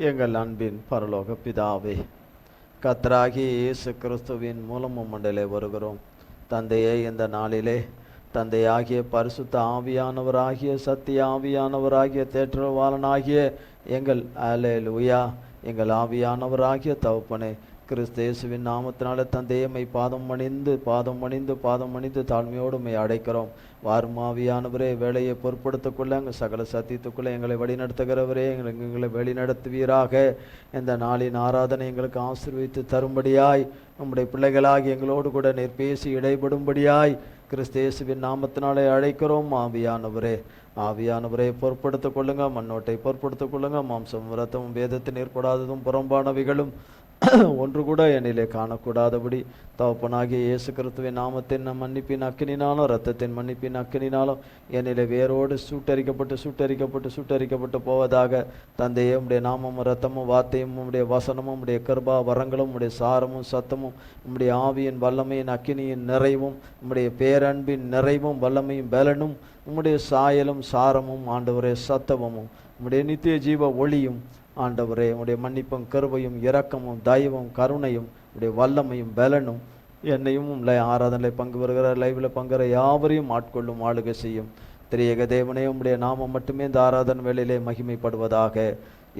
எங்கள் அன்பின் பரலோக பிதாவே, கர்த்தராகிய இயேசு கிறிஸ்துவின் மூலமும் மண்டலே வருகிறோம். தந்தையே, இந்த நாளிலே தந்தையாகிய பரிசுத்த ஆவியானவராகிய சத்திய ஆவியானவராகிய தேற்றவாளனாகிய எங்கள் அல்லேலூயா எங்கள் ஆவியானவராகிய தகப்பனே, கிறிஸ்து இயேசுவின் நாமத்தினால தந்தையமை பாதம் பணிந்து தாழ்மையோடு உம்மை அடைக்கிறோம். வாரும் ஆவியானவரே, வேலையை பொறுப்படுத்திக்கொள்ள எங்கள் சகல சத்தியத்துக்குள்ளே எங்களை வழிநடத்துகிறவரே, எங்களை வழிநடத்துவீராக. இந்த நாளின் ஆராதனை எங்களுக்கு ஆசீர்வதித்து தரும்படியாய், நம்முடைய பிள்ளைகளாகி எங்களோடு கூட நீர் பேசி இடைபடும்படியாய் கிறிஸ்து இயேசுவின் நாமத்தினாலே அழைக்கிறோம். ஆவியானவரை பொறுப்படுத்திக் கொள்ளுங்க, மண்ணோட்டை பொறுப்படுத்திக் கொள்ளுங்க. மாம்சம் இரத்தமும் வேதத்தின் ஏற்படாததும் புறம்பானவைகளும் ஒன்று கூட என்னிலே காணக்கூடாதபடி தகப்பனாகிய இயேசு கிறிஸ்துவின் நாமத்தின் மன்னிப்பின் அக்கினினாலும் இரத்தத்தின் மன்னிப்பின் அக்கினினாலும் என்னிலே வேரோடு சூட்டரிக்கப்பட்டு போவதாக. தந்தையே, உம்முடைய நாமமும் இரத்தமும் வார்த்தையும் உம்முடைய வசனமும் உம்முடைய கிருபா வரங்களும் உம்முடைய சாரமும் சத்தமும் உம்முடைய ஆவியின் வல்லமையின் அக்கினியின் நிறைவும் உம்முடைய பேரன்பின் நிறைவும் வல்லமையும் பலனும் உம்முடைய சாயலும் சாரமும் ஆண்டவரே சத்தமும் உம்முடைய நித்திய ஜீவ ஒளியும் ஆண்டவரே, உடைய மன்னிப்பும் கருவையும் இரக்கமும் தயவும் கருணையும் உடைய வல்லமையும் பலனும் என்னையும் ஆராதனை பங்கு வருகிற லைவில் பங்குற யாவரையும் ஆட்கொள்ளும் ஆளுகை செய்யும். திரியேக தேவனே, உம்முடைய நாமம் மட்டுமே இந்த ஆராதனை வேளையிலே மகிமைப்படுவதாக.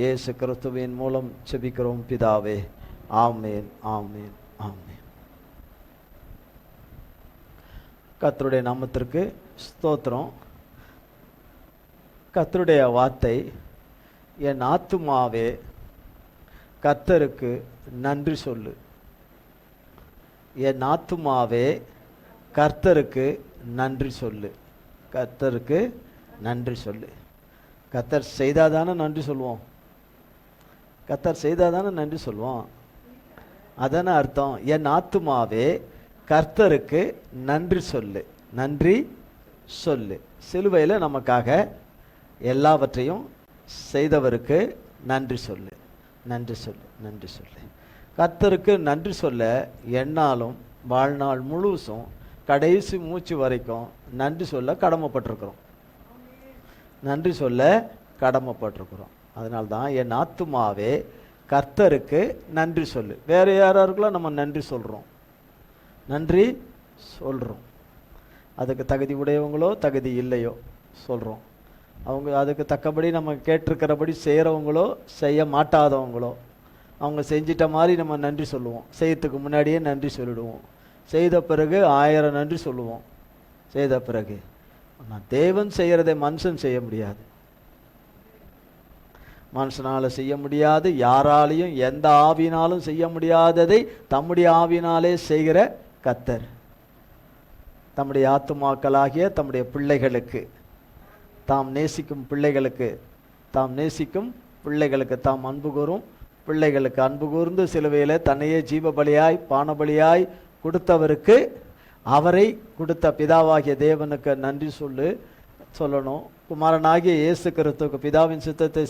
இயேசு கிறிஸ்துவின் மூலம் செபிக்கிறோம் பிதாவே. ஆமேன், ஆமேன், ஆமேன். கர்த்தருடைய நாமத்திற்கு ஸ்தோத்திரம். கர்த்தருடைய வார்த்தை, என் ஆத்துமாவே கர்த்தருக்கு நன்றி சொல்லு. என் ஆத்துமாவே கர்த்தருக்கு நன்றி சொல்லு. கர்த்தருக்கு நன்றி சொல்லு. கர்த்தர் செய்தாதானே நன்றி சொல்லுவோம். கர்த்தர் செய்தாதானே நன்றி சொல்லுவோம். அதான அர்த்தம். என் ஆத்துமாவே கர்த்தருக்கு நன்றி சொல்லு. நன்றி சொல்லு. சிலுவையில் நமக்காக எல்லாவற்றையும் செய்தவருக்கு நன்றி சொல்லு. நன்றி சொல்லு. நன்றி சொல்லு. கர்த்தருக்கு நன்றி சொல்ல என்னாலும் வாழ்நாள் முழுசும் கடைசி மூச்சு வரைக்கும் நன்றி சொல்ல கடமைப்பட்டிருக்கிறோம். நன்றி சொல்ல கடமைப்பட்டிருக்கிறோம். அதனால்தான் என் ஆத்துமாவே கர்த்தருக்கு நன்றி சொல்லு. வேற யாராருக்குள்ள நம்ம நன்றி சொல்கிறோம். நன்றி சொல்கிறோம். அதுக்கு தகுதி உடையவங்களோ தகுதி இல்லையோ சொல்கிறோம். அவங்க அதுக்கு தக்கபடி நம்ம கேட்டிருக்கிறபடி செய்கிறவங்களோ செய்ய மாட்டாதவங்களோ அவங்க செஞ்சிட்ட மாதிரி நம்ம நன்றி சொல்லுவோம். செய்யறதுக்கு முன்னாடியே நன்றி சொல்லிடுவோம். செய்த பிறகு 1000 நன்றி சொல்லுவோம். செய்த பிறகு ஆனால் தேவன் செய்கிறதை மனுஷன் செய்ய முடியாது. மனுஷனால் செய்ய முடியாது. யாராலையும் எந்த ஆவினாலும் செய்ய முடியாததை தம்முடைய ஆவினாலே செய்கிற கர்த்தர் தம்முடைய ஆத்துமாக்களாகிய தம்முடைய பிள்ளைகளுக்கு, தாம் நேசிக்கும் பிள்ளைகளுக்கு தாம் அன்பு கூறும் பிள்ளைகளுக்கு அன்பு கூர்ந்து சிலுவையில் தன்னையே ஜீவ பலியாய் பான பலியாய் கொடுத்தவருக்கு, அவரை கொடுத்த பிதாவாகிய தேவனுக்கு நன்றி சொல்லணும். குமாரனாகிய இயேசு கிறிஸ்துவுக்கு பிதாவின் சித்தத்தை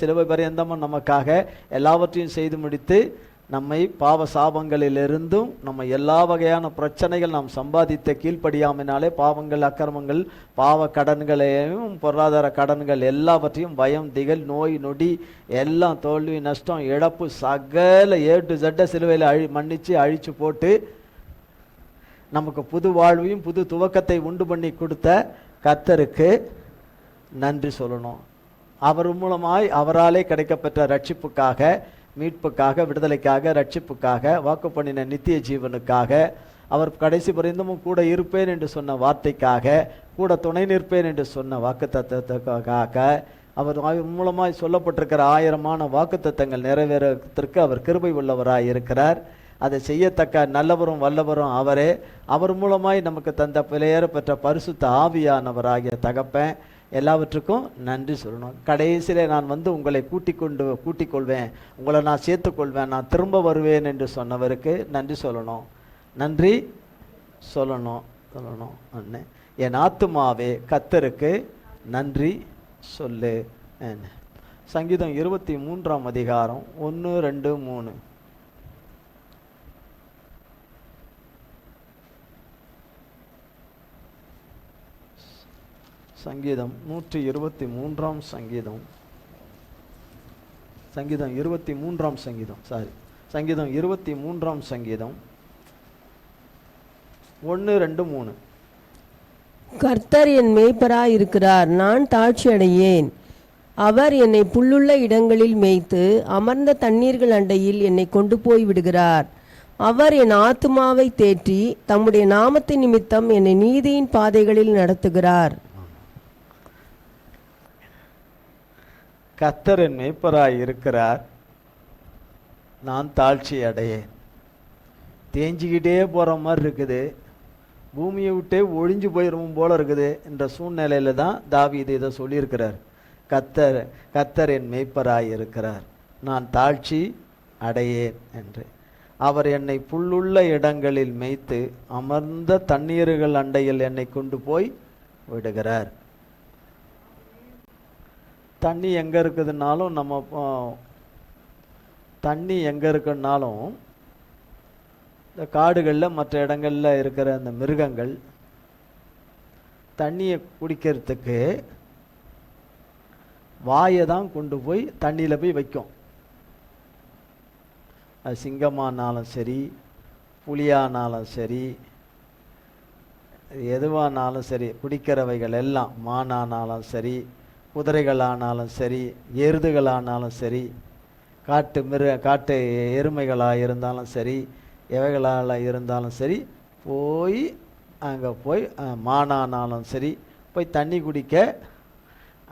சிலுவை பரியந்தமும் நமக்காக எல்லாவற்றையும் செய்து முடித்து நம்மை பாவ சாபங்களிலிருந்தும் நம்ம எல்லா வகையான பிரச்சனைகள் நாம் சம்பாதித்த கீழ்ப்படியாமையினாலே பாவங்கள், அக்கிரமங்கள், பாவ கடன்களையும் பொருளாதார கடன்கள் எல்லாவற்றையும் பயம், திகழ், நோய், நொடி எல்லாம் தோல்வி, நஷ்டம், இழப்பு சகல ஏட்டு ஜட்ட சிலுவையில் மன்னிச்சு அழிச்சு போட்டு நமக்கு புது வாழ்வையும் புது துவக்கத்தை உண்டு பண்ணி கொடுத்த கர்த்தருக்கு நன்றி சொல்லணும். அவர் மூலமாய் அவராலே கிடைக்கப்பெற்ற ரட்சிப்புக்காக, மீட்புக்காக, விடுதலைக்காக, ரட்சிப்புக்காக, வாக்கு பண்ணின நித்திய ஜீவனுக்காக, அவர் கடைசி பரிந்தமும் கூட இருப்பேன் என்று சொன்ன வார்த்தைக்காக, கூட துணை நிற்பேன் என்று சொன்ன வாக்கு தத்துவத்துக்காக, அவர் மூலமாய் சொல்லப்பட்டிருக்கிற 1000 வாக்கு தத்தங்கள் நிறைவேறத்திற்கு அவர் கிருபை உள்ளவராய் இருக்கிறார். அதை செய்யத்தக்க நல்லவரும் வல்லவரும் அவரே. அவர் மூலமாய் நமக்கு தந்த பிழையேற பெற்ற பரிசுத்த ஆவியானவராகிய தகப்பன் எல்லாவற்றுக்கும் நன்றி சொல்லணும். கடைசியில் நான் உங்களை கூட்டிக் கொள்வேன், உங்களை நான் சேர்த்துக்கொள்வேன், நான் திரும்ப வருவேன் என்று சொன்னவருக்கு நன்றி சொல்லணும். நன்றி சொல்லணும். என் ஆத்துமாவே கர்த்தருக்கு நன்றி சொல்லு. சங்கீதம் 23ஆம் அதிகாரம் 1, 2, 3. சங்கீதம் 123ஆம் சங்கீதம் சங்கீதம் 23ஆம் சங்கீதம், சங்கீதம் 23ஆம் சங்கீதம் 1, 2, 3. கர்த்தர் என் மேய்ப்பராய் இருக்கிறார், நான் தாழ்ச்சி அடையேன். அவர் என்னை புல்லுள்ள இடங்களில் மேய்த்து அமர்ந்த தண்ணீர்கள் அண்டையில் என்னை கொண்டு போய் விடுகிறார். அவர் என் ஆத்துமாவை தேற்றி தம்முடைய நாமத்தின் நிமித்தம் என்னை நீதியின் பாதைகளில் நடத்துகிறார். கர்த்தர் என் மேய்ப்பராய் இருக்கிறார், நான் தாழ்ச்சி அடையேன். தேஞ்சிக்கிட்டே போகிற மாதிரி இருக்குது, பூமியை விட்டே ஒழிஞ்சு போயிடும் போல இருக்குது என்ற சூழ்நிலையில தான் தாவீது இதை சொல்லியிருக்கிறார். கர்த்தர் என் மேய்ப்பராய் இருக்கிறார், நான் தாழ்ச்சி அடையேன் என்று. அவர் என்னை புல்லுள்ள இடங்களில் மேய்த்து அமர்ந்த தண்ணீர்கள் அண்டையில் என்னை கொண்டு போய் விடுகிறார். தண்ணி எங்கே இருக்குதுன்னாலும் தண்ணி எங்கே இருக்குன்னாலும் இந்த காடுகளில் மற்ற இடங்களில் இருக்கிற அந்த மிருகங்கள் தண்ணியை குடிக்கிறதுக்கு வாயை தான் கொண்டு போய் தண்ணியில் போய் வைக்கும். அது சிங்கமானாலும் சரி, புலியானாலும் சரி, எதுவானாலும் சரி, குடிக்கிறவைகள் எல்லாம் மானானாலும் சரி, குதிரைகளானாலும் சரி, எருதுகளானாலும் சரி, காட்டு எருமைகளாக இருந்தாலும் சரி, எவைகளால் இருந்தாலும் சரி, போய் அங்கே போய் மானானாலும் சரி போய் தண்ணி குடிக்க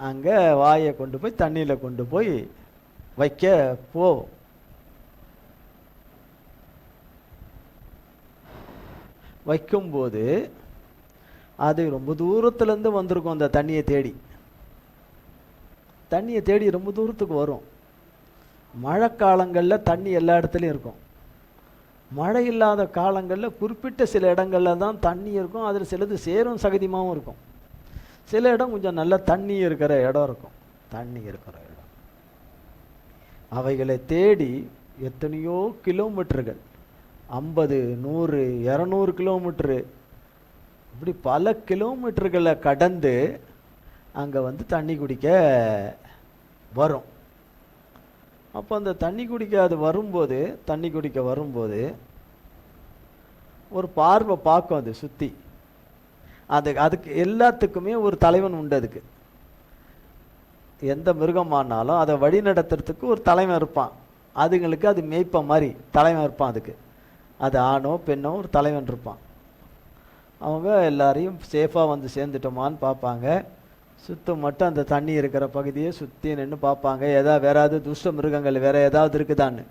அங்கே வாயை கொண்டு போய் தண்ணியில் கொண்டு போய் வைக்க போவோம். வைக்கும்போது அது ரொம்ப தூரத்துலேருந்து வந்திருக்கும். அந்த தண்ணியை தேடி ரொம்ப தூரத்துக்கு வரும். மழை காலங்களில் தண்ணி எல்லா இடத்துலையும் இருக்கும். மழை இல்லாத காலங்களில் குறிப்பிட்ட சில இடங்களில் தான் தண்ணி இருக்கும். அதில் சிலது சேரும் சகதியுமாகவும் இருக்கும். சில இடம் கொஞ்சம் நல்ல தண்ணி இருக்கிற இடம் இருக்கும். அவைகளை தேடி எத்தனையோ கிலோமீட்டர்கள், 50, 100, 200 கிலோமீட்டரு, இப்படி பல கிலோமீட்டர்களை கடந்து அங்கே வந்து தண்ணி குடிக்க வரும். அப்போ அந்த தண்ணி குடிக்க வரும்போது ஒரு பார்வை பார்க்கும். அது சுற்றி அதுக்கு எல்லாத்துக்குமே ஒரு தலைவன் உண்டு. அதுக்கு எந்த மிருகமானாலும் அதை வழி நடத்துறதுக்கு ஒரு தலைவன் இருப்பான். அதுங்களுக்கு அது மேய்ப்ப மாதிரி தலைவன் இருப்பான். அதுக்கு அது ஆணோ பெண்ணோ ஒரு தலைவன் இருப்பான். அவங்க எல்லாரையும் சேஃபாக வந்து சேர்ந்துட்டோமான்னு பார்ப்பாங்க. மட்டும் அந்த தண்ணி இருக்கிற பகுதியை சுற்றி நின்று பார்ப்பாங்க. வேற ஏதாவது துஷ்ட மிருகங்கள் வேற ஏதாவது இருக்குதான்னு,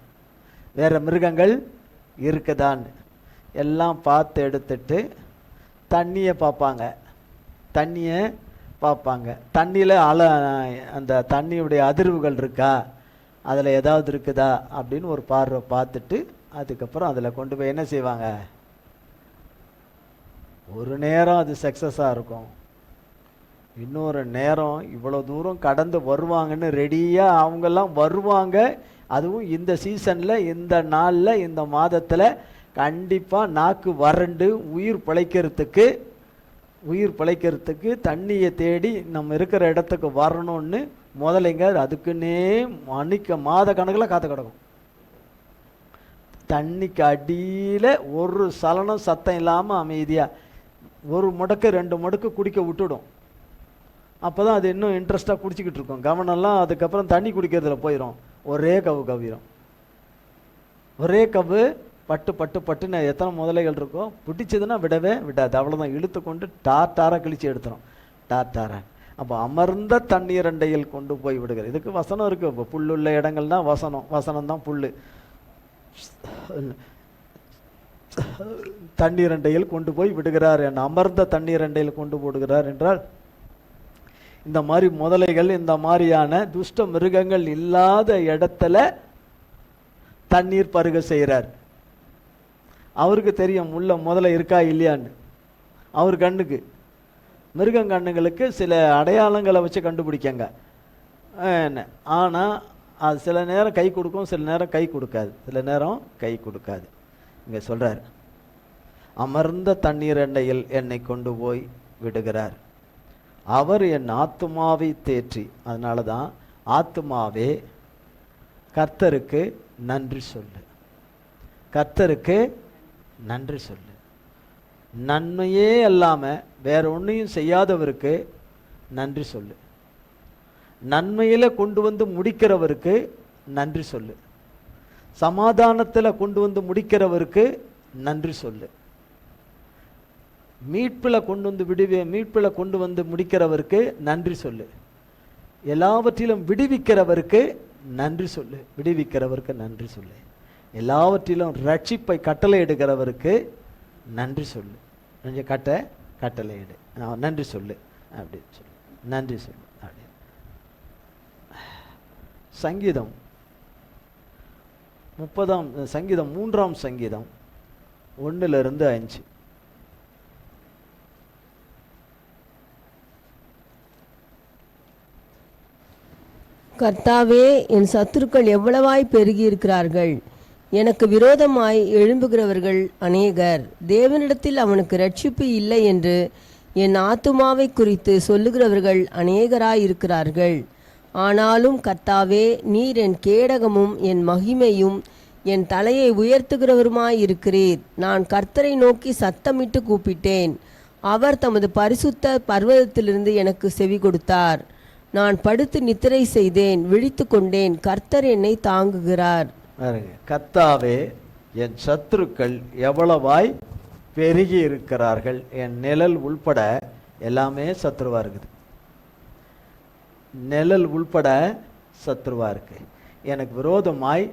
வேற மிருகங்கள் இருக்குதான்னு எல்லாம் பார்த்து எடுத்துட்டு தண்ணியை பார்ப்பாங்க. தண்ணியில் அந்த தண்ணியுடைய அதிர்வுகள் இருக்கா, அதில் ஏதாவது இருக்குதா அப்படின்னு ஒரு பார்வை பார்த்துட்டு அதுக்கப்புறம் அதில் கொண்டு போய் என்ன செய்வாங்க. ஒரு நேரம் அது சக்ஸஸாக இருக்கும், இன்னொரு நேரம் இவ்வளோ தூரம் கடந்து வருவாங்கன்னு ரெடியாக அவங்கெல்லாம் வருவாங்க. அதுவும் இந்த சீசனில், இந்த நாளில், இந்த மாதத்தில் கண்டிப்பாக நாக்கு வறண்டு உயிர் பிழைக்கிறதுக்கு தண்ணியை தேடி நம்ம இருக்கிற இடத்துக்கு வரணும்னு முதலைங்க அதுக்குன்னே மாத கணக்கில் காத்து கிடக்கும். தண்ணிக்கு அடியில் ஒரு சலனம் சத்தம் இல்லாமல் அமைதியாக ஒரு முடக்கு 2 முடக்கு குடிக்க விட்டுடும். அப்போ தான் அது இன்னும் இன்ட்ரெஸ்டாக குடிச்சிக்கிட்டு இருக்கும். கவனம்லாம் அதுக்கப்புறம் தண்ணி குடிக்கிறதுல போயிடும். ஒரே கவ்விடும். ஒரே கவ்வு பட்டுன்னு எத்தனை முதலைகள் இருக்கோ பிடிச்சதுன்னா விடவே விடாது. அவ்வளோதான், இழுத்து கொண்டு டாராக கிழிச்சு எடுத்துரும். டாரா. அப்போ அமர்ந்த தண்ணீர் அண்டையில் கொண்டு போய் விடுகிறது. இதுக்கு வசனம் இருக்குது. இப்போ புல்லுள்ள இடங்கள் தான் வசனம் தான் புல். தண்ணீர் அண்டையில் கொண்டு போய் விடுகிறார். அமர்ந்த தண்ணீர் அண்டையில் கொண்டு போடுகிறார் என்றால் இந்த மாதிரி முதலைகள், இந்த மாதிரியான துஷ்ட மிருகங்கள் இல்லாத இடத்துல தண்ணீர் பருக செய்கிறார். அவருக்கு தெரியும் உள்ள முதல்ல இருக்கா இல்லையான்னு. அவர் கண்ணுக்கு, மிருகங்கண்ணுங்களுக்கு சில அடையாளங்களை வச்சு கண்டுபிடிக்கங்க. ஆனால் அது சில நேரம் கை கொடுக்கும், சில நேரம் கை கொடுக்காது. இங்கே சொல்கிறார், அமர்ந்த தண்ணீர் அண்டையில் என்னை கொண்டு போய் விடுகிறார். அவர் என் ஆத்துமாவை தேற்றி. அதனால தான் ஆத்துமாவே கர்த்தருக்கு நன்றி சொல்லு. கர்த்தருக்கு நன்றி சொல்லு. நன்மையே அல்லாமல் வேற ஒன்றையும் செய்யாதவருக்கு நன்றி சொல்லு. நன்மையில் கொண்டு வந்து முடிக்கிறவருக்கு நன்றி சொல்லு. சமாதானத்தில் கொண்டு வந்து முடிக்கிறவருக்கு நன்றி சொல்லு. மீட்பில் கொண்டு வந்து முடிக்கிறவருக்கு நன்றி சொல்லு. எல்லாவற்றிலும் விடுவிக்கிறவருக்கு நன்றி சொல்லு. விடுவிக்கிறவருக்கு நன்றி சொல்லு. எல்லாவற்றிலும் ரட்சிப்பை கட்டளையிடுகிறவருக்கு நன்றி சொல்லு. கொஞ்சம் கட்டளையிடு, நன்றி சொல்லு அப்படின்னு சொல்லு. நன்றி சொல்லு அப்படி. சங்கீதம் 3ஆம் சங்கீதம் 1-5. கர்த்தாவே, என் சத்துருக்கள் எவ்வளவாய் பெருகி இருக்கிறார்கள். எனக்கு விரோதமாய் எழும்புகிறவர்கள் அநேகர். தேவனிடத்தில் அவனுக்கு இரட்சிப்பு இல்லை என்று என் ஆத்துமாவை குறித்து சொல்லுகிறவர்கள் அநேகராயிருக்கிறார்கள். ஆனாலும் கர்த்தாவே, நீர் என் கேடகமும் என் மகிமையும் என் தலையை உயர்த்துகிறவருமாயிருக்கிறீர். நான் கர்த்தரை நோக்கி சத்தமிட்டு கூப்பிட்டேன். அவர் தமது பரிசுத்த பர்வதத்திலிருந்து எனக்கு செவி கொடுத்தார். நான் படுத்து நித்திரை செய்தேன், விழித்து கொண்டேன். கர்த்தர் என்னை தாங்குகிறார். கர்த்தாவே, என் சத்துருக்கள் எவ்வளவாய் பெருகி இருக்கிறார்கள். என் நிழல் உள்பட எல்லாமே சத்ருவா இருக்குது. நிழல் உள்பட சத்ருவா இருக்கு. எனக்கு விரோதமாய்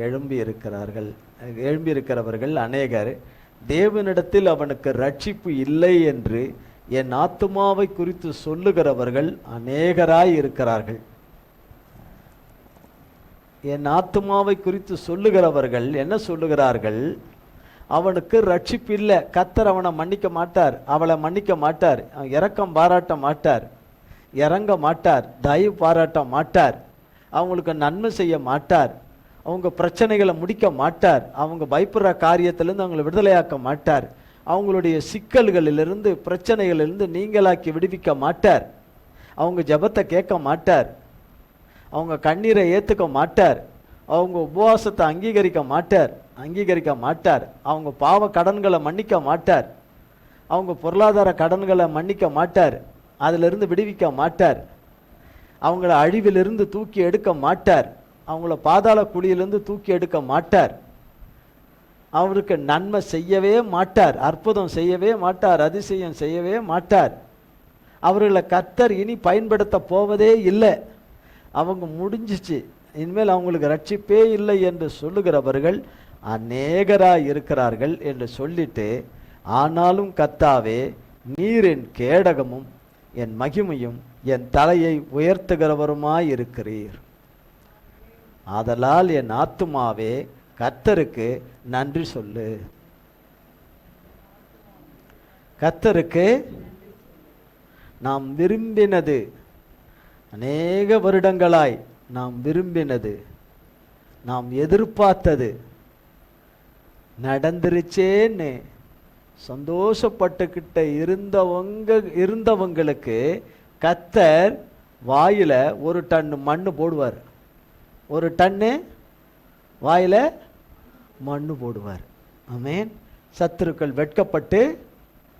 எழும்பியிருக்கிறவர்கள் அநேகர். தேவனிடத்தில் அவனுக்கு ரட்சிப்பு இல்லை என்று என் ஆத்துமாவை குறித்து சொல்லுகிறவர்கள் அநேகராய் இருக்கிறார்கள். என் ஆத்துமாவை குறித்து சொல்லுகிறவர்கள் என்ன சொல்லுகிறார்கள்? அவனுக்கு ரட்சிப்பு இல்லை. கர்த்தர் அவனை மன்னிக்க மாட்டார், அவளை மன்னிக்க மாட்டார், இரக்கம் பாராட்ட மாட்டார், இறங்க மாட்டார், தயவு பாராட்ட மாட்டார், அவங்களுக்கு நன்மை செய்ய மாட்டார், அவங்க பிரச்சனைகளை முடிக்க மாட்டார், அவங்க பயப்படுற காரியத்திலிருந்து அவங்களை விடுதலையாக்க மாட்டார், அவங்களுடைய சிக்கல்களிலிருந்து பிரச்சனைகளிலிருந்து நீங்களாக்கி விடுவிக்க மாட்டார், அவங்க ஜெபத்தை கேட்க மாட்டார், அவங்க கண்ணீரை ஏற்றுக்க மாட்டார், அவங்க உபவாசத்தை அங்கீகரிக்க மாட்டார், அவங்க பாவ கடன்களை மன்னிக்க மாட்டார், அவங்க பொருளாதார கடன்களை மன்னிக்க மாட்டார், அதிலிருந்து விடுவிக்க மாட்டார், அவங்கள அழிவிலிருந்து தூக்கி எடுக்க மாட்டார், அவங்கள பாதாள குழியிலிருந்து தூக்கி எடுக்க மாட்டார், அவருக்கு நன்மை செய்யவே மாட்டார், அற்புதம் செய்யவே மாட்டார், அதிசயம் செய்யவே மாட்டார். அவர்களை கர்த்தர் இனி பயன்படுத்த போவதே இல்லை. அவங்க முடிஞ்சிச்சு, இனிமேல் அவங்களுக்கு ரட்சிப்பே இல்லை என்று சொல்லுகிறவர்கள் அநேகராய் இருக்கிறார்கள் என்று சொல்லிட்டு, ஆனாலும் கர்த்தாவே, நீர் என் கேடகமும் என் மகிமையும் என் தலையை உயர்த்துகிறவருமாய் இருக்கிறீர். ஆதலால் என் ஆத்துமாவே கர்த்தருக்கு நன்றி சொல்லு. கர்த்தருக்கு நாம் விரும்பினது, அநேக வருடங்களாய் நாம் விரும்பினது, நாம் எதிர்பார்த்தது நடந்துருச்சேன்னு சந்தோஷப்பட்டுக்கிட்ட இருந்தவங்களுக்கு கர்த்தர் வாயில 1 டன் மண்ணு போடுவார். 1 டன்னு வாயில மண்ணு போடுவார். ஆமென். சத்துருக்கள் வெட்கப்பட்டு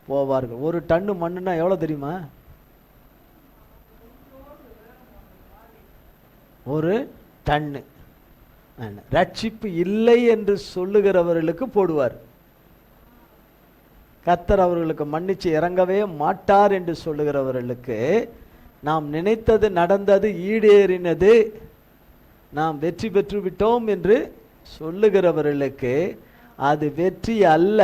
போவார்கள். 1 டன்னு மண்ணுன்னா எவ்வளோ தெரியுமா? 1 டன்னு. ரட்சிப்பு இல்லை என்று சொல்லுகிறவர்களுக்கு போடுவார். கர்த்தர் அவர்களுக்கு மன்னிச்சு இறங்கவே மாட்டார் என்று சொல்லுகிறவர்களுக்கு, நாம் நினைத்தது நடந்தது, ஈடேறினது, நாம் வெற்றி பெற்று விட்டோம் என்று சொல்லுகிறவர்களுக்கு அது வெற்றி அல்ல,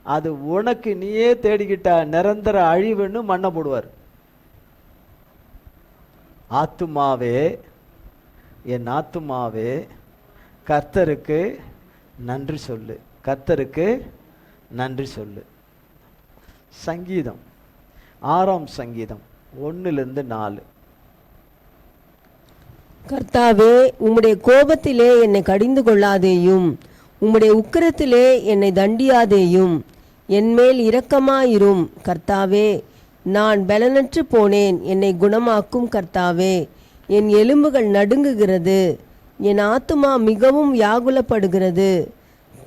அது உனக்கு நீயே தேடிக்கிட்ட நிரந்தர அழிவுன்னு மண்ணை போடுவார். ஆத்துமாவே, என் ஆத்துமாவே கர்த்தருக்கு நன்றி சொல்லு. கர்த்தருக்கு நன்றி சொல்லு. சங்கீதம் 6ஆம் சங்கீதம் 1-4. கர்த்தாவே, உம்முடைய கோபத்திலே என்னை கடிந்து கொள்ளாதேயும், உம்முடைய உக்கிரத்திலே என்னை தண்டியாதேயும், என்மேல் இரக்கமாயிரும். கர்த்தாவே, நான் பலனற்று போனேன், என்னை குணமாக்கும். கர்த்தாவே, என் எலும்புகள் நடுங்குகிறது, என் ஆத்துமா மிகவும் வியாகுலப்படுகிறது.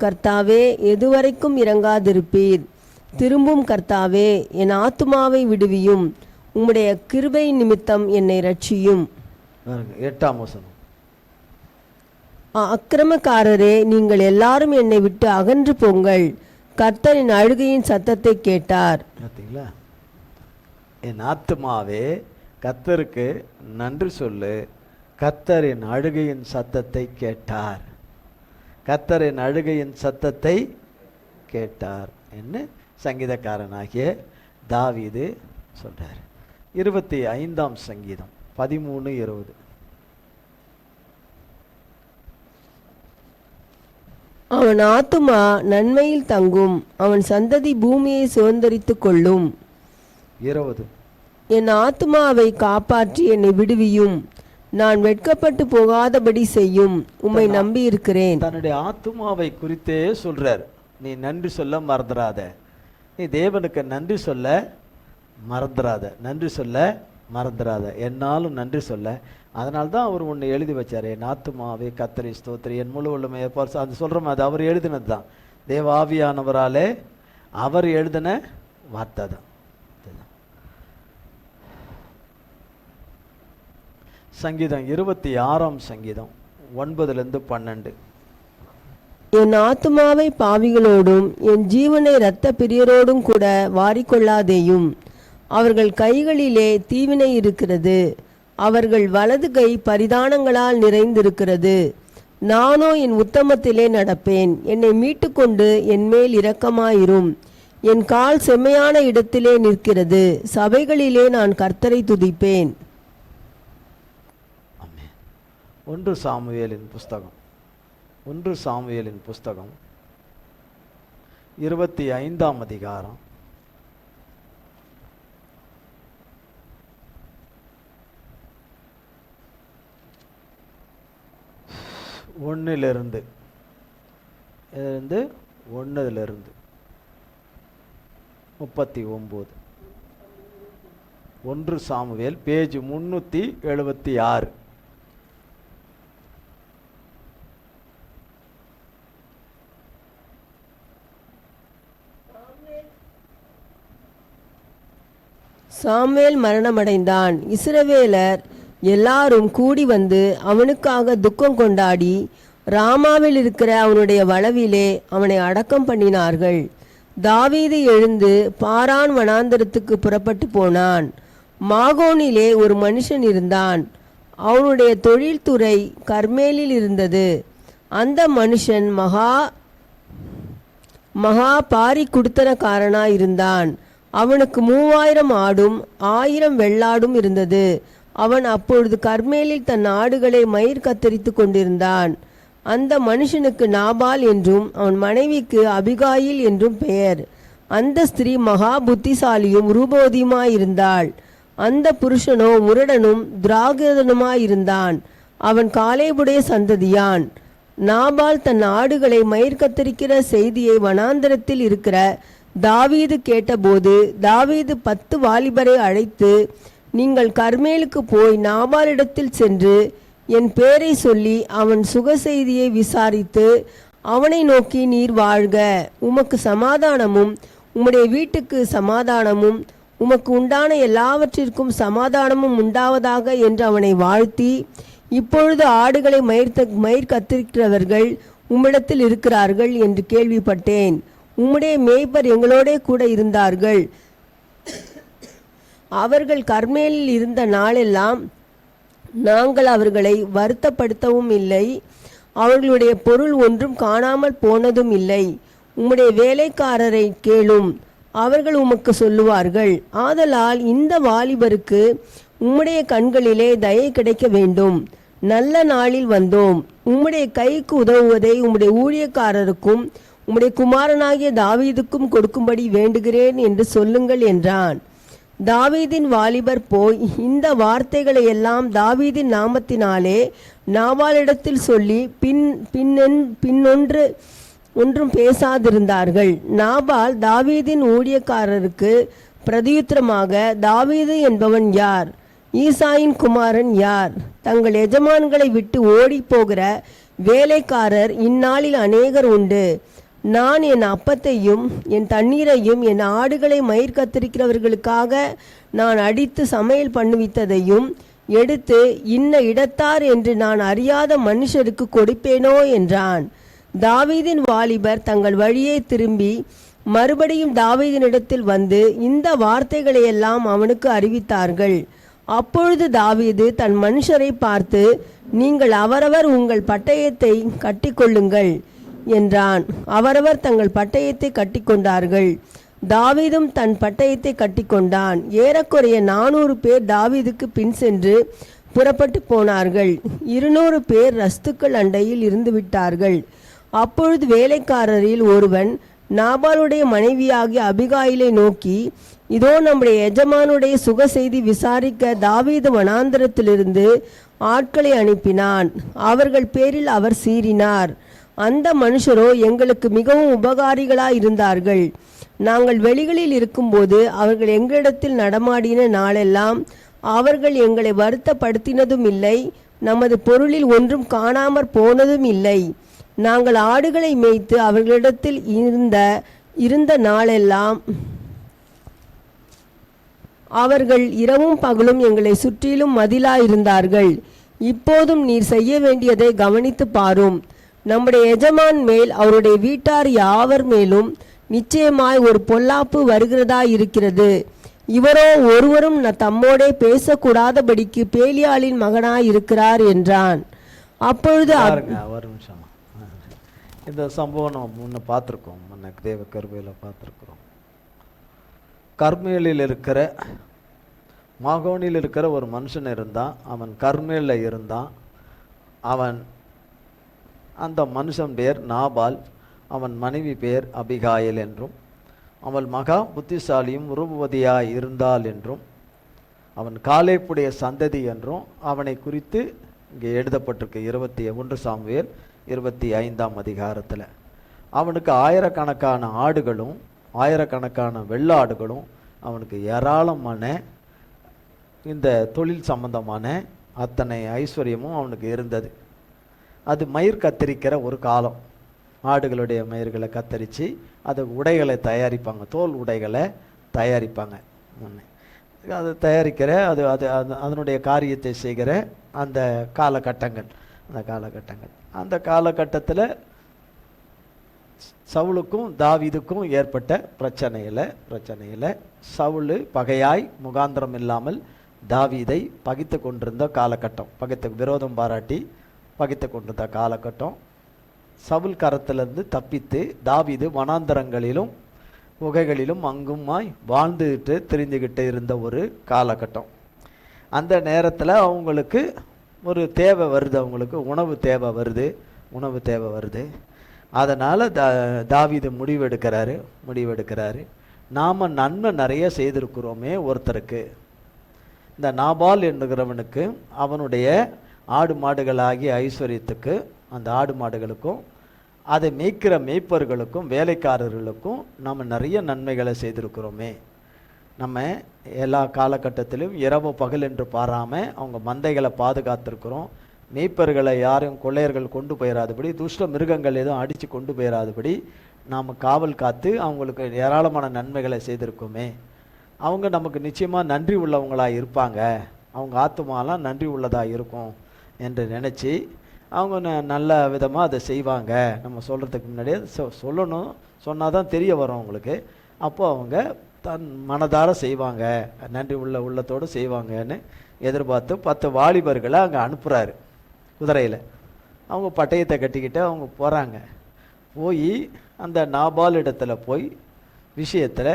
கர்த்தாவே, எதுவரைக்கும் இறங்காதிருப்பீர்? திரும்பும் கர்த்தாவே, என் ஆத்துமாவை விடுவியும். உம்முடைய கிருபை நிமித்தம் என்னை ரட்சியும். 8ஆம் வசனம். அக்கிரமக்காரரே, நீங்கள் எல்லாரும் என்னை விட்டு அகன்று போங்கள். கர்த்தரின் அழுகையின் சத்தத்தை கேட்டார். பார்த்தீங்களா? என் ஆத்துமாவே கர்த்தருக்கு நன்றி சொல்லு. கர்த்தரின் அழுகையின் சத்தத்தை கேட்டார். கர்த்தரின் அழுகையின் சத்தத்தை கேட்டார் என்ன சங்கீதக்காரனாகிய தாவீது சொல்றார். 25ஆம் சங்கீதம் 13:20. அவன் ஆத்துமா நன்மையில் தங்கும், அவன் சந்ததி பூமியை சுதந்தரித்துக் கொள்ளும். 20. என் ஆத்துமாவை காப்பாற்றி என்னை விடுவியும். நான் வெட்கப்பட்டு போகாதபடி செய்யும். உம்மை நம்பி இருக்கிறேன். தன்னுடைய ஆத்துமாவை குறித்தே சொல்றார். நீ நன்றி சொல்ல மறந்துடாத. நீ தேவனுக்கு நன்றி சொல்ல மறந்துடாத. நன்றி சொல்ல மறந்துடாத. என்னாலும் நன்றி சொல்ல. அதனால தான் அவர் ஒன்று எழுதி வச்சார். என் ஆத்துமாவே கர்த்தரை ஸ்தோத்திரி, என் முழு உள்ளமே அது சொல்கிறோம். அது அவர் எழுதினது தான். தேவாவியானவராலே அவர் எழுதின வார்த்தை தான். சங்கீதம் 26ஆம் சங்கீதம் 9-12. என் ஆத்துமாவை பாவிகளோடும் என் ஜீவனை இரத்த பிரியரோடும் கூட வாரிக்கொள்ளாதேயும். அவர்கள் கைகளிலே தீவினை இருக்கிறது, அவர்கள் வலது கை பரிதானங்களால் நிறைந்திருக்கிறது. நானோ என் உத்தமத்திலே நடப்பேன். என்னை மீட்டுக்கொண்டு என்மேல் இரக்கமாயிரும். என் கால் செம்மையான இடத்திலே நிற்கிறது. சபைகளிலே நான் கர்த்தரை துதிப்பேன். 1 சாமுவேலின் புஸ்தகம் 25ஆம் அதிகாரம் 1 39. 1 சாமுவேல் பேஜ் 376. சாமுவேல் மரணமடைந்தான். இஸ்ரவேலர் எல்லாரும் கூடி வந்து அவனுக்காக துக்கம் கொண்டாடி ராமாவில் இருக்கிற அவனுடைய வளவிலே அவனை அடக்கம் பண்ணினார்கள். தாவீது எழுந்து பாரான் வனாந்தரத்துக்கு புறப்பட்டு போனான். மாகோனிலே ஒரு மனுஷன் இருந்தான். அவனுடைய தொழில்துறை கர்மேலில் இருந்தது. அந்த மனுஷன் மகா பாரி குடுத்தனக்காரனாயிருந்தான். அவனுக்கு 3000 ஆடும் 1000 வெள்ளாடும் இருந்தது. அவன் அப்பொழுது கர்மேலில் தன் ஆடுகளை மயிர் கத்தரித்து கொண்டிருந்தான். அந்த மனுஷனுக்கு நாபால் என்றும் அவன் மனைவிக்கு அபிகாயில் என்றும் பெயர். அந்த ஸ்திரீ மகா புத்திசாலியும் ரூபவதியுமாயிருந்தாள். அந்த புருஷனோ முரடனும் திராகிரதனுமாயிருந்தான். அவன் காலேபுடைய சந்ததியான். நாபால் தன் ஆடுகளை மயிர் கத்தரிக்கிற செய்தியை வனாந்தரத்தில் இருக்கிற தாவீது கேட்டபோது தாவீது 10 வாலிபரை அழைத்து, நீங்கள் கர்மேலுக்கு போய் நாபாலிடத்தில் சென்று என் பேரை சொல்லி அவன் சுக செய்தியை விசாரித்து அவனை நோக்கி, நீர் வாழ்க, உமக்கு சமாதானமும் உம்முடைய வீட்டுக்கு சமாதானமும் உமக்கு உண்டான எல்லாவற்றிற்கும் சமாதானமும் உண்டாவதாக என்று அவனை வாழ்த்தி, இப்பொழுது ஆடுகளை மயிர் கத்திருக்கிறவர்கள் உம்மிடத்தில் இருக்கிறார்கள் என்று கேள்விப்பட்டேன். உம்முடைய மேய்ப்பர் எங்களோட கூட இருந்தார்கள். அவர்கள் கர்மேலில் இருந்த நாளெல்லாம் நாங்கள் அவர்களை வருத்தப்படுத்தவும் இல்லை. அவர்களுடைய பொருள் ஒன்றும் காணாமல் போனதும் இல்லை. உம்முடைய வேலைக்காரரை கேளும், அவர்கள் உமக்கு சொல்லுவார்கள். ஆதலால் இந்த வாலிபருக்கு உம்முடைய கண்களிலே தயை கிடைக்க வேண்டும். நல்ல நாளில் வந்தோம். உம்முடைய கைக்கு உதவுவதை உம்முடைய ஊழியக்காரருக்கும் உம்முடைய குமாரனாகிய தாவீதுக்கும் கொடுக்கும்படி வேண்டுகிறேன் என்று சொல்லுங்கள் என்றான். தாவீதின் வாலிபர் போய் இந்த வார்த்தைகளை எல்லாம் தாவீதின் நாமத்தினாலே நாபாலிடத்தில் சொல்லி ஒன்றும் பேசாதிருந்தார்கள். நாபால் தாவீதின் ஊழியக்காரருக்கு பிரதியுத்தரமாக, தாவீது என்பவன் யார்? ஈசாயின் குமாரன் யார்? தங்கள் எஜமான்களை விட்டு ஓடிப்போகிற வேலைக்காரர் இந்நாளில் அநேகர் உண்டு. நான் என் அப்பத்தையும் என் தண்ணீரையும் என் ஆடுகளை மயிர் கத்திரிக்கிறவர்களுக்காக நான் அடித்து சமையல் பண்ணுவித்ததையும் எடுத்து இன்ன இடத்தார் என்று நான் அறியாத மனுஷருக்கு கொடுப்பேனோ என்றான். தாவீதின் வாலிபர் தங்கள் வழியே திரும்பி மறுபடியும் தாவீதினிடத்தில் வந்து இந்த வார்த்தைகளையெல்லாம் அவனுக்கு அறிவித்தார்கள். அப்பொழுது தாவீது தன் மனுஷரை பார்த்து, நீங்கள் அவரவர் உங்கள் பட்டயத்தை கட்டிக்கொள்ளுங்கள் என்றான். அவரவர் தங்கள் பட்டயத்தை கட்டிக்கொண்டார்கள். தாவீதும் தன் பட்டயத்தை கட்டிக்கொண்டான். ஏறக்குறைய 400 பேர் தாவீதுக்கு பின் சென்று புறப்பட்டு போனார்கள். 200 பேர் ரஸ்துக்கள் அண்டையில் இருந்து விட்டார்கள். அப்பொழுது வேலைக்காரரில் ஒருவன் நாபாலுடைய மனைவியாகிய அபிகாயிலை நோக்கி, இதோ நம்முடைய எஜமானுடைய சுக செய்தி விசாரிக்க தாவீது வனாந்தரத்திலிருந்து ஆட்களை அனுப்பினான். அவர்கள் பேரில் அவர் சீறினார். அந்த மனுஷரோ எங்களுக்கு மிகவும் உபகாரிகளாயிருந்தார்கள். நாங்கள் வெளிகளில் இருக்கும்போது அவர்கள் எங்களிடத்தில் நடமாடின நாளெல்லாம் அவர்கள் எங்களை வருத்தப்படுத்தினதும் இல்லை, நமது பொருளில் ஒன்றும் காணாமற் போனதும் இல்லை. நாங்கள் ஆடுகளை மேய்த்து அவர்களிடத்தில் இருந்த நாளெல்லாம் அவர்கள் இரவும் பகலும் எங்களை சுற்றிலும் மதிலாயிருந்தார்கள். இப்போதும் நீர் செய்ய வேண்டியதை கவனித்து பாரும். நம்முடைய எஜமான் மேல் அவருடைய வீட்டார் யாவர் மேலும் நிச்சயமாய் ஒரு பொல்லாப்பு வருகிறதா இருக்கிறது. இவரோ ஒருவரும் தம்மோடே பேசக்கூடாதபடிக்கு பேலியாளின் மகனாயிருக்கிறார் என்றான். அப்பொழுது ஒரு நிமிஷம், இந்த சம்பவம் நம்ம முன்ன பார்த்துருக்கோம், முன்ன தேவ கருவையில் பார்த்துருக்குறோம். கர்மேலில் இருக்கிற மாகோனில் இருக்கிற ஒரு மனுஷன் இருந்தான். அவன் கர்மேலில் இருந்தான். அவன் அந்த மனுஷன் பேர் நாபால், அவன் மனைவி பேர் அபிகாயில் என்றும், அவள் மகா புத்திசாலியும் ரூபவதியாய் இருந்தாள் என்றும், அவன் காலேப்புடைய சந்ததி என்றும் அவனை குறித்து இங்கே எழுதப்பட்டிருக்கு. 21 சாமுவேல் 25ஆம் அதிகாரத்தில். அவனுக்கு ஆயிரக்கணக்கான ஆடுகளும் ஆயிரக்கணக்கான வெள்ளாடுகளும், அவனுக்கு ஏராளமான இந்த தொழில் சம்பந்தமான அத்தனை ஐஸ்வர்யமும் அவனுக்கு இருந்தது. அது மயிர் கத்தரிக்கிற ஒரு காலம். ஆடுகளுடைய மயிர்களை கத்தரித்து அது உடைகளை தயாரிப்பாங்க, தோல் உடைகளை தயாரிப்பாங்க. அது தயாரிக்கிற அது அது அதனுடைய காரியத்தை செய்கிற அந்த காலகட்டங்கள். அந்த காலகட்டத்தில் சவுலுக்கும் தாவீதுக்கும் ஏற்பட்ட பிரச்சனையில் சவுல் பகையாய் முகாந்திரம் இல்லாமல் தாவீதை பகைத்து கொண்டிருந்த காலகட்டம், விரோதம் பாராட்டி பகைத்து கொண்டிருந்த காலகட்டம். சவுல் கரத்திலிருந்து தப்பித்து தாவீது வனாந்தரங்களிலும் குகைகளிலும் அங்குமாய் வாழ்ந்துகிட்டு திரிந்துக்கிட்டு இருந்த ஒரு காலகட்டம். அந்த நேரத்தில் அவங்களுக்கு ஒரு தேவை வருது, அவங்களுக்கு உணவு தேவை வருது. அதனால் தாவீது முடிவெடுக்கிறாரு, நாம் நன்மை நிறைய செய்திருக்கிறோமே ஒருத்தருக்கு. இந்த நாபால் என்கிறவனுக்கு அவனுடைய ஆடு மாடுகளாகிய ஐஸ்வர்யத்துக்கு, அந்த ஆடு மாடுகளுக்கும் அதை மேய்க்கிற மேய்ப்பர்களுக்கும் வேலைக்காரர்களுக்கும் நம்ம நிறைய நன்மைகளை செய்திருக்கிறோமே. நம்ம எல்லா காலகட்டத்திலும் இரவு பகல் என்று பாராமல் அவங்க மந்தைகளை பாதுகாத்திருக்கிறோம். மேய்ப்பர்களை யாரும் கொள்ளையர்கள் கொண்டு போயிடாதபடி, துஷ்ட மிருகங்கள் எதுவும் அடித்து கொண்டு போயிடாதபடி நாம் காவல் காத்து அவங்களுக்கு ஏராளமான நன்மைகளை செய்திருக்கோமே. அவங்க நமக்கு நிச்சயமாக நன்றி உள்ளவங்களாக இருப்பாங்க, அவங்க ஆத்துமாலாம் நன்றி உள்ளதாக இருக்கும் என்று நினச்சி அவங்க நல்ல விதமாக அதை செய்வாங்க. நம்ம சொல்கிறதுக்கு முன்னாடியே சொன்னால் தான் தெரிய வரும் அவங்களுக்கு. அப்போது அவங்க தன் மனதார செய்வாங்க, நன்றி உள்ளத்தோடு செய்வாங்கன்னு எதிர்பார்த்து 10 வாலிபர்களை அங்கே அனுப்புகிறாரு குதிரையில். அவங்க பட்டயத்தை கட்டிக்கிட்டு அவங்க போகிறாங்க. போய் அந்த நாபால் இடத்துல போய் விஷயத்தில்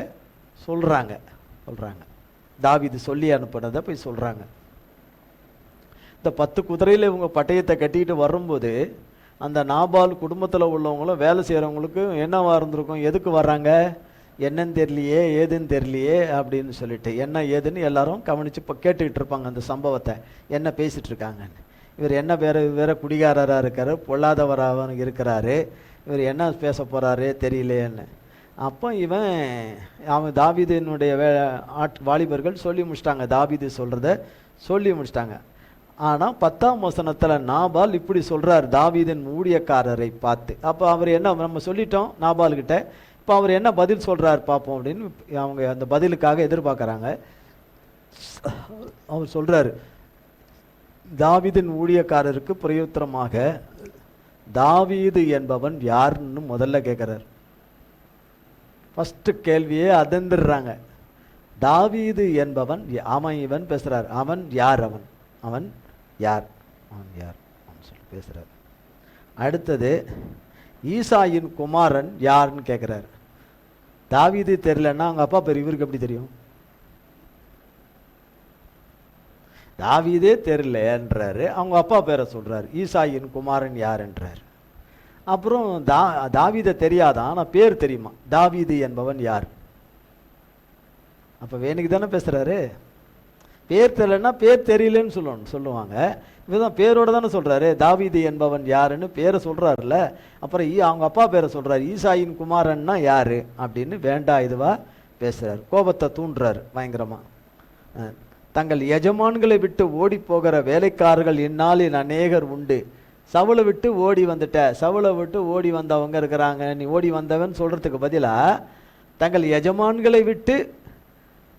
சொல்கிறாங்க. தாவீது சொல்லி அனுப்புனதை போய் சொல்கிறாங்க. இந்த 10 குதிரையில் இவங்க பட்டயத்தை கட்டிக்கிட்டு வரும்போது அந்த நாபால் குடும்பத்தில் உள்ளவங்களும் வேலை செய்கிறவங்களுக்கு என்னவா இருந்திருக்கும், எதுக்கு வர்றாங்க என்னன்னு தெரியலையே, ஏதுன்னு தெரியலையே அப்படின்னு சொல்லிட்டு என்ன ஏதுன்னு எல்லாரும் கவனித்து இப்போ கேட்டுக்கிட்டு இருப்பாங்க அந்த சம்பவத்தை, என்ன பேசிகிட்டு இருக்காங்கன்னு. இவர் என்ன வேற குடிகாரராக இருக்காரு, பொல்லாதவராக இருக்கிறாரு, இவர் என்ன பேச போகிறாரு தெரியலையேன்னு. அப்போ அவன் தாவீதினுடைய வாலிபர்கள் சொல்லி முடிச்சிட்டாங்க, தாவீது சொல்கிறத சொல்லி முடிச்சிட்டாங்க. ஆனால் 10ஆம் வசனத்தில் நாபால் இப்படி சொல்கிறார் தாவீதின் ஊழியக்காரரை பார்த்து. அப்போ அவர் என்ன, நம்ம சொல்லிட்டோம் நாபால்கிட்ட, இப்போ அவர் என்ன பதில் சொல்கிறார் பார்ப்போம் அப்படின்னு அவங்க அந்த பதிலுக்காக எதிர்பார்க்குறாங்க. அவர் சொல்கிறார், தாவீதின் ஊழியக்காரருக்கு பிரயுத்தரமாக தாவீது என்பவன் யாருன்னு முதல்ல கேட்குறார். ஃபஸ்ட்டு கேள்வியே அதந்துடுறாங்க. தாவீது என்பவன் அவன், இவன் பேசுகிறார், அவன் யார், அவன் அவன் யார், அவன் யார் அவன் சொல்லி பேசுகிறார். அடுத்தது ஈசாயின் குமாரன் யாருன்னு கேட்குறார். தாவீது தெரியலன்னா அவங்க அப்பா பேர் இவருக்கு எப்படி தெரியும்? தாவீதே தெரியலன்றாரு, அவங்க அப்பா பேரை சொல்கிறார், ஈசாயின் குமாரன் யாருன்றார். அப்புறம் தாவீதை தெரியாதான், ஆனால் பேர் தெரியுமா, தாவீது என்பவன் யார்? அப்போ வேணுக்கு தானே பேசுகிறாரு. பேர் தெரியலன்னா பேர் தெரியலன்னு சொல்லுவாங்க. இதுதான் பேரோடு தானே சொல்கிறாரு, தாவீது என்பவன் யாருன்னு பேரை சொல்கிறாருல்ல. அப்புறம் அவங்க அப்பா பேரை சொல்கிறார், ஈசாயின் குமாரன்னா யார் அப்படின்னு வேண்டா இதுவா பேசுகிறார். கோபத்தை தூண்டுறாரு பயங்கரமாக. தங்கள் எஜமான்களை விட்டு ஓடி போகிற வேலைக்காரர்கள் இந்நாளில் அநேகர் உண்டு. சவுளை விட்டு ஓடி வந்துட்ட, சவுளை விட்டு ஓடி வந்தவங்க இருக்கிறாங்க, நீ ஓடி வந்தவன் சொல்கிறதுக்கு பதிலாக தங்கள் எஜமான்களை விட்டு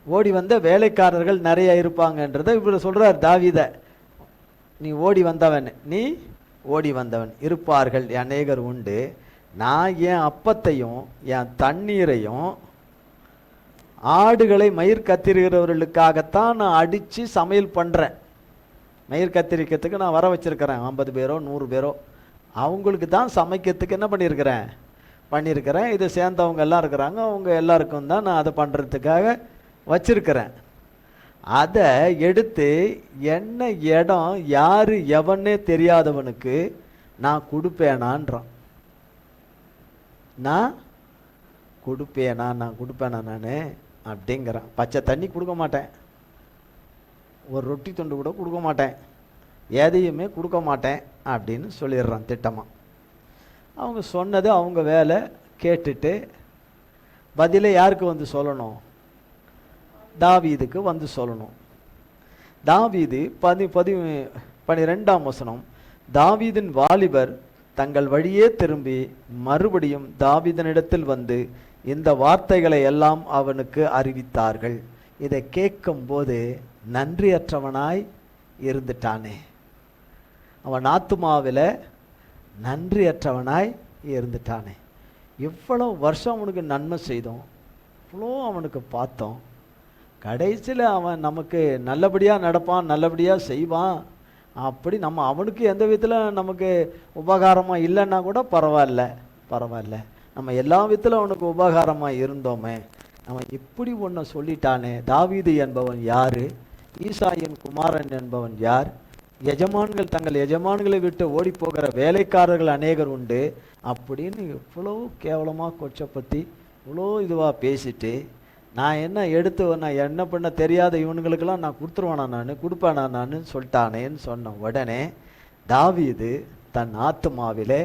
ஓடி வந்த வேலைக்காரர்கள் நிறைய இருப்பாங்கன்றதை இவர் சொல்கிறார். தாவீத, நீ ஓடி வந்தவன், நீ ஓடி வந்தவன் இருப்பார்கள் அநேகர் உண்டு. நான் என் அப்பத்தையும் என் தண்ணீரையும் ஆடுகளை மயிர் கத்திரிக்கிறவர்களுக்காகத்தான் நான் அடித்து சமையல் பண்ணுறேன். மயிர் கத்திரிக்கிறதுக்கு நான் வர வச்சுருக்கிறேன் 50 பேரோ 100 பேரோ, அவங்களுக்கு தான் சமைக்கிறதுக்கு என்ன பண்ணியிருக்கிறேன். இதை சேர்ந்தவங்க எல்லாம் இருக்கிறாங்க, அவங்க எல்லாருக்கும் தான் நான் அதை பண்ணுறதுக்காக வச்சிருக்கிறேன். அதை எடுத்து என்ன இடம் யார் எவனே தெரியாதவனுக்கு நான் கொடுப்பேனான்றான். நான் கொடுப்பேனா நான் அப்படிங்கிறான். பச்சை தண்ணி கொடுக்க மாட்டேன், ஒரு ரொட்டி துண்டு கூட கொடுக்க மாட்டேன், எதையுமே கொடுக்க மாட்டேன் அப்படின்னு சொல்லிடுறான் திட்டமாக. அவங்க சொன்னது அவங்க வேலை. கேட்டுட்டு பதிலை யாருக்கு வந்து சொல்லணும்? தாவீதுக்கு வந்து சொல்லணும். தாவீது 12ஆம் வசனம், தாவீதின் வாலிபர் தங்கள் வழியே திரும்பி மறுபடியும் தாவீதினிடத்தில் வந்து இந்த வார்த்தைகளை எல்லாம் அவனுக்கு அறிவித்தார்கள். இதை கேட்கும் போது நன்றியற்றவனாய் இருந்துட்டானே, அவன் ஆத்துமாவில் நன்றியற்றவனாய் இருந்துட்டானே. எவ்வளோ வருஷம் அவனுக்கு நன்மை செய்தோம், இவ்வளோ அவனுக்கு பார்த்தோம், கடைசியில் அவன் நமக்கு நல்லபடியாக நடப்பான், நல்லபடியாக செய்வான், அப்படி நம்ம அவனுக்கு எந்த விதத்தில் நமக்கு உபகாரமாக இல்லைன்னா கூட பரவாயில்ல, நம்ம எல்லா விதத்தில் அவனுக்கு உபகாரமாக இருந்தோமே, அவன் இப்படி ஒன்று சொல்லிட்டானே. தாவீது என்பவன் யார்? ஈசாயின் குமாரன் என்பவன் யார்? எஜமான்கள் தங்கள் எஜமான்களை விட்டு ஓடி போகிற வேலைக்காரர்கள் அநேகர் உண்டு அப்படின்னு இவ்வளோ கேவலமாக கொச்சப்பத்தி இவ்வளோ இதுவாக பேசிட்டு, நான் என்ன எடுத்து நான் என்ன பண்ண தெரியாத இவனுங்களுக்கெல்லாம் நான் கொடுத்துருவானா, நான் கொடுப்பேனா நான் சொல்லிட்டானேன்னு சொன்ன உடனே தாவீது தன் ஆத்துமாவிலே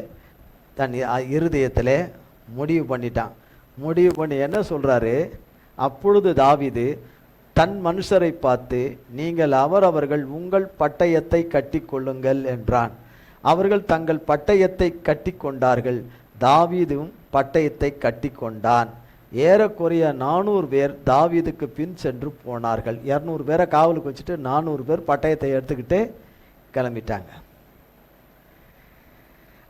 தன் இருதயத்தில் முடிவு பண்ணிட்டான். முடிவு பண்ணி என்ன சொல்கிறாரு? அப்பொழுது தாவீது தன் மனுஷரை பார்த்து, நீங்கள் அவரவர்கள் உங்கள் பட்டயத்தை கட்டி கொள்ளுங்கள் என்றான். அவர்கள் தங்கள் பட்டயத்தை கட்டி கொண்டார்கள். தாவீதும் பட்டயத்தை கட்டி கொண்டான். ஏறக்குறைய 400 பேர் தாவீதுக்கு பின் சென்று போனார்கள். 200 பேரை காவலுக்கு வச்சுட்டு 400 பேர் பட்டயத்தை எடுத்துக்கிட்டு கிளம்பிட்டாங்க.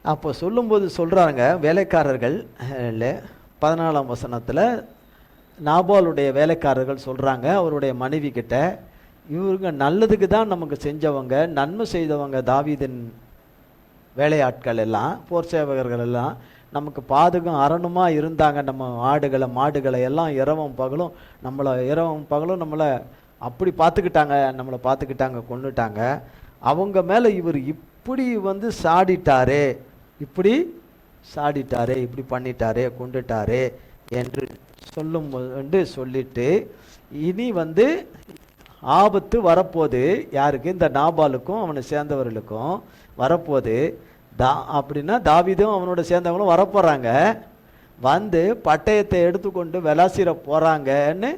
அப்போ சொல்லும்போது சொல்கிறாங்க வேலைக்காரர்கள் 14ஆம் வசனத்தில் நாபாலுடைய வேலைக்காரர்கள் சொல்கிறாங்க அவருடைய மனைவி கிட்ட, இவங்க நல்லதுக்கு தான் நமக்கு செஞ்சவங்க, நன்மை செய்தவங்க, தாவீதின் வேலையாட்கள் எல்லாம், போர் சேவகர்கள் எல்லாம் நமக்கு பாதுகம் அரணுமாக இருந்தாங்க. நம்ம ஆடுகளை மாடுகளை எல்லாம் இரவும் பகலும் நம்மளை அப்படி பார்த்துக்கிட்டாங்க, நம்மளை பார்த்துக்கிட்டாங்க, கொண்டுட்டாங்க. அவங்க மேலே இவர் இப்படி வந்து சாடிட்டாரே, இப்படி பண்ணிட்டாரே, கொண்டுட்டாரே என்று சொல்லிட்டு இனி வந்து ஆபத்து வரப்போது. யாருக்கு? இந்த நாபாலுக்கும் அவனை சேர்ந்தவர்களுக்கும் வரப்போது. அப்படின்னா தாவீதும் அவனோட சேர்ந்தவங்களும் வரப்போகிறாங்க. வந்து பட்டயத்தை எடுத்துக்கொண்டு விளாசிர போகிறாங்கன்னு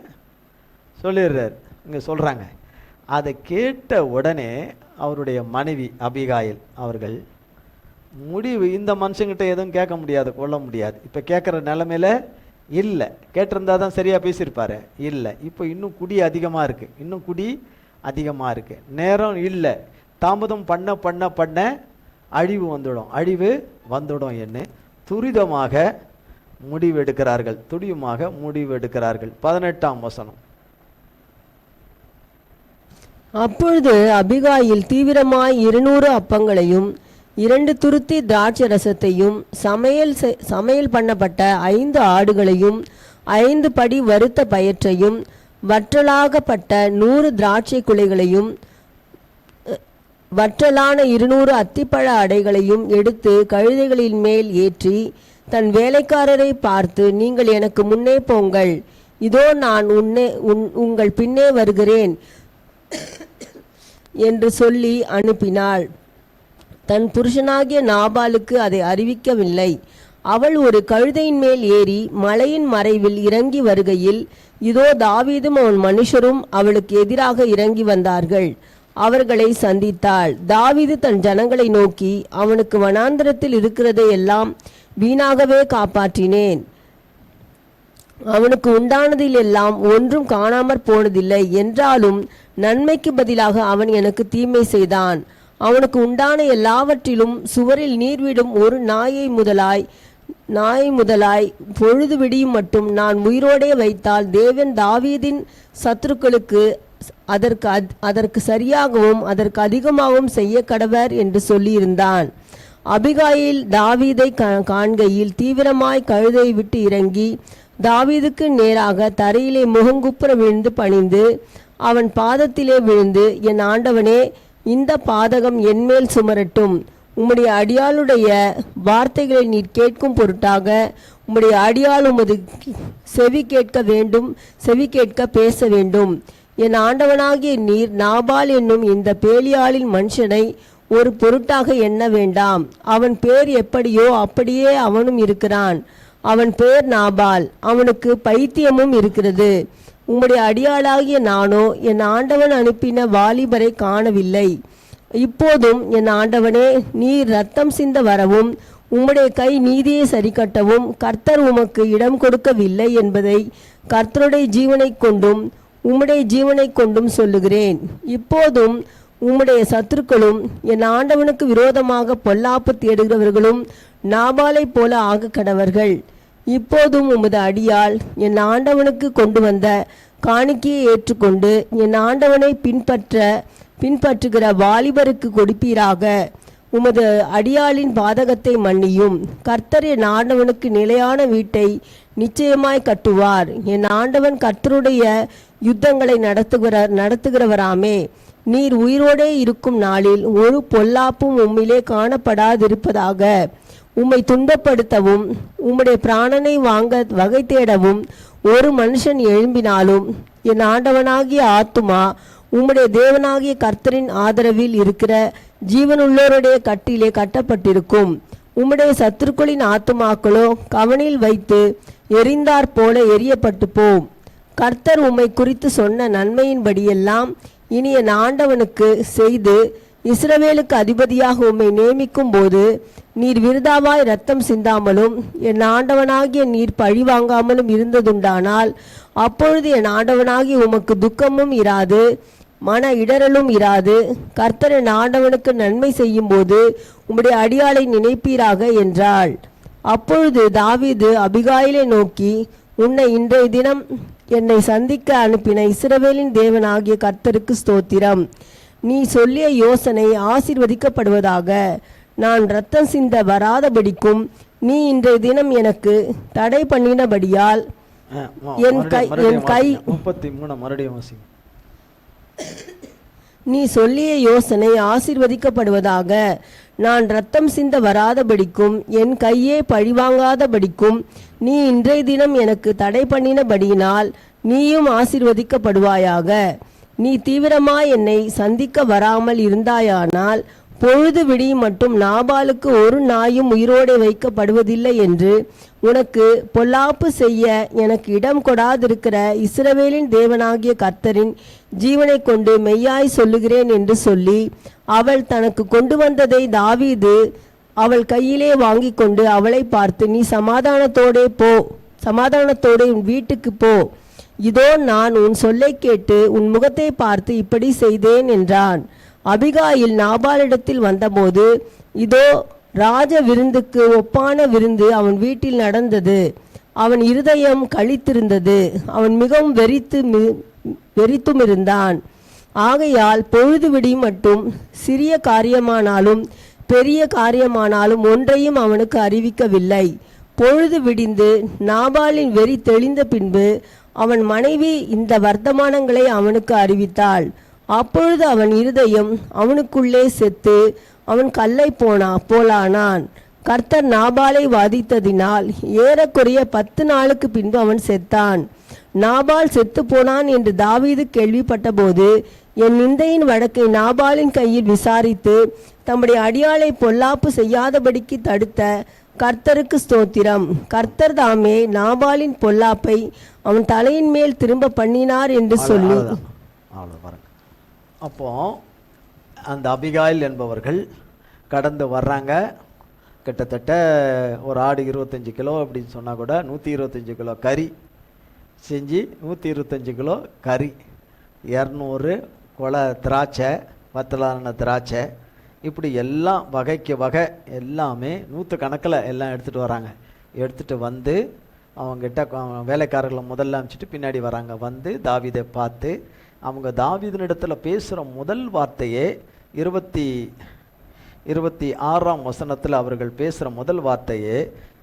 சொல்லிடுறார். இங்கே சொல்கிறாங்க. அதை கேட்ட உடனே அவருடைய மனைவி அபிகாயில் அவர்கள் முடிவு இந்த மனுஷங்கிட்ட எதுவும் கேட்க முடியாது, கொள்ள முடியாது. இப்போ கேட்குற நிலைமையில இல்லை. கேட்டிருந்தா தான் சரியாக பேசியிருப்பாரு. இல்லை, இப்போ இன்னும் குடி அதிகமாக இருக்குது, இன்னும் குடி அதிகமாக இருக்குது. நேரம் இல்லை, தாமதம் பண்ண பண்ண பண்ண அழிவு வந்துடும் என்று துரிதமாக முடிவெடுக்கிறார்கள். 18ஆம் வசனம். அப்பொழுது அபிகாயில் தீவிரமாய் 200 அப்பங்களையும் 2 துருத்தி திராட்சை ரசத்தையும் சமையல் பண்ணப்பட்ட 5 ஆடுகளையும் 5 படி வறுத்த பயற்றையும் வற்றலாகப்பட்ட 100 திராட்சை குலைகளையும் வற்றலான 200 அத்திப்பழ அடைகளையும் எடுத்து கழுதைகளின் மேல் ஏற்றி தன் வேலைக்காரரை பார்த்து, நீங்கள் எனக்கு முன்னே போங்கள், இதோ நான் உங்கள் பின்னே வருகிறேன் என்று சொல்லி அனுப்பினாள். தன் புருஷனாகிய நாபாலுக்கு அதை அறிவிக்கவில்லை. அவள் ஒரு கழுதையின் மேல் ஏறி மலையின் மறைவில் இறங்கி வருகையில், இதோ தாவீதும் அவன் மனுஷரும் அவளுக்கு எதிராக இறங்கி வந்தார்கள். அவர்களை சந்தித்தாள். தாவீது தன் ஜனங்களை நோக்கி, அவனுக்கு வனாந்திரத்தில் இருக்கிறதை எல்லாம் வீணாகவே காப்பாற்றினேன், அவனுக்கு உண்டானதில் எல்லாம் ஒன்றும் காணாமற் போனதில்லை. என்றாலும் நன்மைக்கு பதிலாக அவன் எனக்கு தீமை செய்தான். அவனுக்கு உண்டான எல்லாவற்றிலும் சுவரில் நீர்விடும் ஒரு நாயை முதலாய் பொழுது விடியும் மட்டும் நான் உயிரோடே வைத்தால் தேவன் தாவீதின் சத்துருக்களுக்கு அதற்கு சரியாகவும் அதற்கு அதிகமாகவும் செய்ய கடவர் என்று சொல்லியிருந்தான். அபிகாயில் தாவீதை காண்கையில் தீவிரமாய் கழுதை விட்டு இறங்கி தாவீதுக்கு நேராக தரையிலே முகங்குப்புற விழுந்து பணிந்து அவன் பாதத்திலே விழுந்து, என் ஆண்டவனே, இந்த பாதகம் என்மேல் சுமரட்டும். உம்முடைய அடியாளுடைய வார்த்தைகளை நீர் கேட்கும் பொருட்டாக உம்முடைய அடியாள் உமது செவி கேட்க பேச வேண்டும். என் ஆண்டவனாகிய நீர் நாபால் என்னும் இந்த பேலியாளின் மனுஷனை ஒரு பொருட்டாக எண்ண வேண்டாம். அவன் பேர் எப்படியோ அப்படியே அவனும் இருக்கிறான். அவன் பேர் நாபால், அவனுக்கு பைத்தியமும் இருக்கிறது. உம்முடைய அடியாளாகிய நானோ என் ஆண்டவன் அனுப்பின வாலிபரை காணவில்லை. இப்போதும் என் ஆண்டவனே, நீர் இரத்தம் சிந்த வரவும் உம்முடைய கை நீதியை சரிக்கட்டவும் கர்த்தர் உமக்கு இடம் கொடுக்கவில்லை என்பதை கர்த்தருடைய ஜீவனை கொண்டும் உம்முடைய ஜீவனை கொண்டும் சொல்லுகிறேன். இப்போதும் உம்முடைய சத்துருக்களும் என் ஆண்டவனுக்கு விரோதமாக பொல்லாப்பு தேடுகிறவர்களும் நாபாலை போல ஆக கடவர்கள். இப்போதும் உமது அடியாள் என் ஆண்டவனுக்கு கொண்டு வந்த காணிக்கையை ஏற்றுக்கொண்டு என் ஆண்டவனை பின்பற்றுகிற வாலிபருக்கு கொடுப்பீராக. உமது அடியாளின் பாதகத்தை மன்னியும். கர்த்தர் என் ஆண்டவனுக்கு நிலையான வீட்டை நிச்சயமாய் கட்டுவார். என் ஆண்டவன் கர்த்தருடைய யுத்தங்களை நடத்துகிறவராமே. நீர் உயிரோடே இருக்கும் நாளில் ஒரு பொல்லாப்பும் உம்மிலே காணப்படாதிருப்பதாக. உம்மை துன்பப்படுத்தவும் உம்முடைய பிராணனை வாங்க வகை தேடவும் ஒரு மனுஷன் எழும்பினாலும் என் ஆண்டவனாகிய ஆத்துமா உம்முடைய தேவனாகிய கர்த்தரின் ஆதரவில் இருக்கிற ஜீவனுள்ளோருடைய கட்டிலே கட்டப்பட்டிருக்கும். உம்முடைய சத்துருக்களின் ஆத்துமாக்களோ கவனில் வைத்து எரிந்தாற் போல எரியப்பட்டு போம். கர்த்தர் உம்மை குறித்து சொன்ன நன்மையின்படியெல்லாம் இனி என் ஆண்டவனுக்கு செய்து இஸ்ரவேலுக்கு அதிபதியாக உம்மை நியமிக்கும் போது நீர் விருதாவாய் இரத்தம் சிந்தாமலும் என் ஆண்டவனாகிய நீர் பழி வாங்காமலும் இருந்ததுண்டானால் அப்பொழுது என் ஆண்டவனாகிய உமக்கு துக்கமும் இராது, மன இடரலும் இராது. கர்த்தர் என் ஆண்டவனுக்கு நன்மை செய்யும் போது உம்முடைய அடியாளை நினைப்பீராக என்றாள். அப்பொழுது தாவீது அபிகாயிலை நோக்கி, உன்னை இன்றைய தினம் என்னை சந்திக்க அனுப்பின இஸ்ரவேலின் தேவனாகிய கர்த்தருக்கு ஸ்தோத்திரம். நீ சொல்லிய யோசனை ஆசீர்வதிக்கப்படுவதாக. நான் இரத்தம் சிந்த வராதபடிக்கும் நீ இன்றைய தினம் எனக்கு தடை பண்ணினபடியால் என் கை 33 மறுபடியும் வாசிங்க. நீ சொல்லிய யோசனை ஆசீர்வதிக்கப்படுவதாக. நான் இரத்தம் சிந்த வராதபடிக்கும் என் கையே பழிவாங்காதபடிக்கும் நீ இன்றைய தினம் எனக்கு தடை பண்ணினபடியினால் நீயும் ஆசீர்வதிக்கப்படுவாயாக. நீ தீவிரமாய் என்னை சந்திக்க வராமல் இருந்தாயானால் பொழுது விடியும் மட்டும் நாபாலுக்கு ஒரு நாயும் உயிரோடு வைக்கப்படுவதில்லை என்று உனக்கு பொல்லாப்பு செய்ய எனக்கு இடம் கொடாதிருக்கிற இஸ்ரவேலின் தேவனாகிய கர்த்தரின் ஜீவனை கொண்டு மெய்யாய் சொல்லுகிறேன் என்று சொல்லி அவள் தனக்கு கொண்டு வந்ததை தாவீது அவள் கையிலே வாங்கி கொண்டு அவளை பார்த்து, நீ சமாதானத்தோடு உன் வீட்டுக்கு போ. இதோ நான் உன் சொல்லை கேட்டு உன் முகத்தை பார்த்து இப்படி செய்தேன் என்றான். அபிகாயில் நாபாலிடத்தில் வந்தபோது, இதோ ராஜ விருந்துக்கு ஒப்பான விருந்து அவன் வீட்டில் நடந்தது. அவன் இருதயம் களித்திருந்தது. அவன் மிகவும் வெறித்தும் இருந்தான். ஆகையால் பொழுது விடி மட்டும் சிறிய காரியமானாலும் பெரிய காரியமானாலும் ஒன்றையும் அவனுக்கு அறிவிக்கவில்லை. பொழுது விடிந்து நாபாலின் வெறி தெளிந்த பின்பு அவன் மனைவி இந்த வர்த்தமானங்களை அவனுக்கு அறிவித்தாள். அப்பொழுது அவன் இருதயம் அவனுக்குள்ளே செத்து அவன் கல்லை போலானான். கர்த்தர் நாபாலை வாதித்ததினால் ஏறக்குறைய 10 நாளுக்கு பின்பு அவன் செத்தான். நாபால் செத்து போனான் என்று தாவீது கேள்விப்பட்ட போது, என் நிந்தையின் வழக்கை நாபாலின் கையில் விசாரித்து தம்முடைய அடியாளை பொல்லாப்பு செய்யாதபடிக்கு தடுத்த கர்த்தருக்கு ஸ்தோத்திரம். கர்த்தர் தாமே நாபாலின் பொல்லாப்பை அவன் தலையின் மேல் திரும்ப பண்ணினார் என்று சொல்லி. அப்போ அந்த அபிகாயில் என்பவர்கள் கடந்து வர்றாங்க. கிட்டத்தட்ட ஒரு ஆடு 25 கிலோ அப்படின்னு சொன்னால் கூட 125 கிலோ கறி செஞ்சு 125 கிலோ கறி, 200 கொலை திராட்சை, வத்தலான திராட்சை, இப்படி எல்லாம் வகைக்கு வகை எல்லாமே 100 கணக்கில் எல்லாம் எடுத்துகிட்டு வராங்க. எடுத்துகிட்டு வந்து அவங்ககிட்ட வேலைக்காரர்களை முதல்ல அனுப்பிச்சிட்டு பின்னாடி வராங்க. வந்து தாவீதை பார்த்து அவங்க தாவீதினிடத்தில் பேசுகிற முதல் வார்த்தையே 26ஆம் வசனத்தில் அவர்கள் பேசுகிற முதல் வார்த்தையே,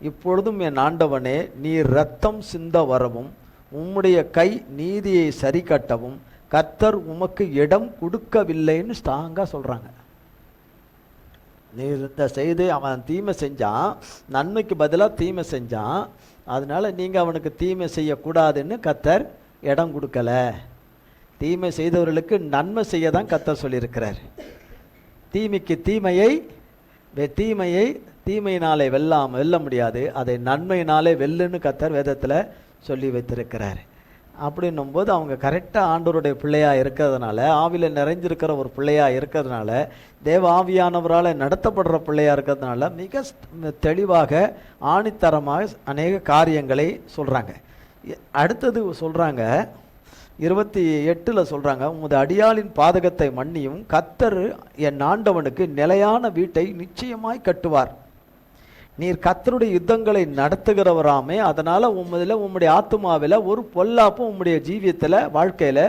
இப்பொழுதும் என் ஆண்டவனே, நீ இரத்தம் சிந்த வரவும் உம்முடைய கை நீதியை சரி கட்டவும் கர்த்தர் உமக்கு இடம் கொடுக்கவில்லைன்னு ஸ்ட்ராங்காக சொல்கிறாங்க. நீ இந்த செய்து அவன் தீமை செஞ்சான், நன்மைக்கு பதிலாக தீமை செஞ்சான், அதனால நீங்கள் அவனுக்கு தீமை செய்யக்கூடாதுன்னு கர்த்தர் இடம் கொடுக்கல. தீமை செய்தவர்களுக்கு நன்மை செய்ய தான் கர்த்தர் சொல்லியிருக்கிறார். தீமைக்கு தீமையினாலே வெல்ல முடியாது, அதை நன்மையினாலே வெல்லுன்னு கர்த்தர் வேதத்தில் சொல்லி வைத்திருக்கிறார். அப்படின்னும் போது அவங்க கரெக்டாக ஆண்டவருடைய பிள்ளையாக இருக்கிறதுனால, ஆவியில் நிறைஞ்சிருக்கிற ஒரு பிள்ளையாக இருக்கிறதுனால, தேவ ஆவியானவரால் நடத்தப்படுற பிள்ளையாக இருக்கிறதுனால மிக தெளிவாக ஆணித்தரமாக அநேக காரியங்களை சொல்கிறாங்க. அடுத்தது சொல்கிறாங்க 28 சொல்கிறாங்க, உமது அடியாளின் பாதகத்தை மன்னியும், கர்த்தர் என் ஆண்டவனுக்கு நிலையான வீட்டை நிச்சயமாய் கட்டுவார். நீர் கர்த்தருடைய யுத்தங்களை நடத்துகிறவராமே, அதனால் உம்முடைய ஆத்துமாவில் ஒரு பொல்லாப்பும் உம்முடைய ஜீவியத்தில் வாழ்க்கையில்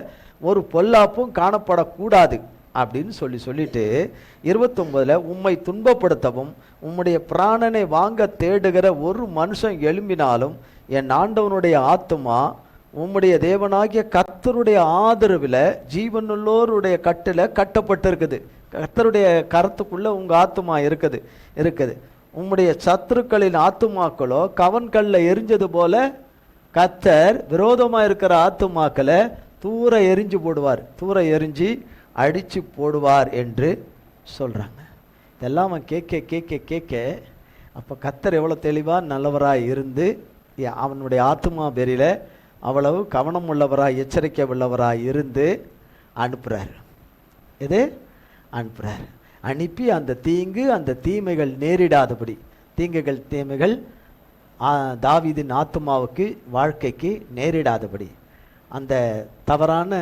ஒரு பொல்லாப்பும் காணப்படக்கூடாது அப்படின்னு சொல்லிட்டு 29 உம்மை துன்பப்படுத்தவும் உம்முடைய பிராணனை வாங்க தேடுகிற ஒரு மனுஷன் எழும்பினாலும் என் ஆண்டவனுடைய ஆத்துமா உம்முடைய தேவனாகிய கர்த்தருடைய ஆதரவில் ஜீவனுள்ளோருடைய கட்டில் கட்டப்பட்டிருக்குது. கர்த்தருடைய கரத்துக்குள்ளே உங்கள் ஆத்துமா இருக்குது. உம்முடைய சத்துருக்களின் ஆத்துமாக்களோ கவன்கல்ல எரிஞ்சது போல கர்த்தர் விரோதமாக இருக்கிற ஆத்துமாக்களை தூர எரிஞ்சு அடித்து போடுவார் என்று சொல்கிறாங்க. இதெல்லாம் அவன் கேட்க அப்போ கர்த்தர் எவ்வளோ தெளிவாக நல்லவராக இருந்து அவனுடைய ஆத்துமா பேரில் அவ்வளவு கவனம் உள்ளவராய் எச்சரிக்கை உள்ளவராய் இருந்து அனுப்புகிறார். அனுப்பி அந்த தீமைகள் நேரிடாதபடி, தீமைகள் தாவீதின் ஆத்துமாவுக்கு வாழ்க்கைக்கு நேரிடாதபடி, அந்த தவறான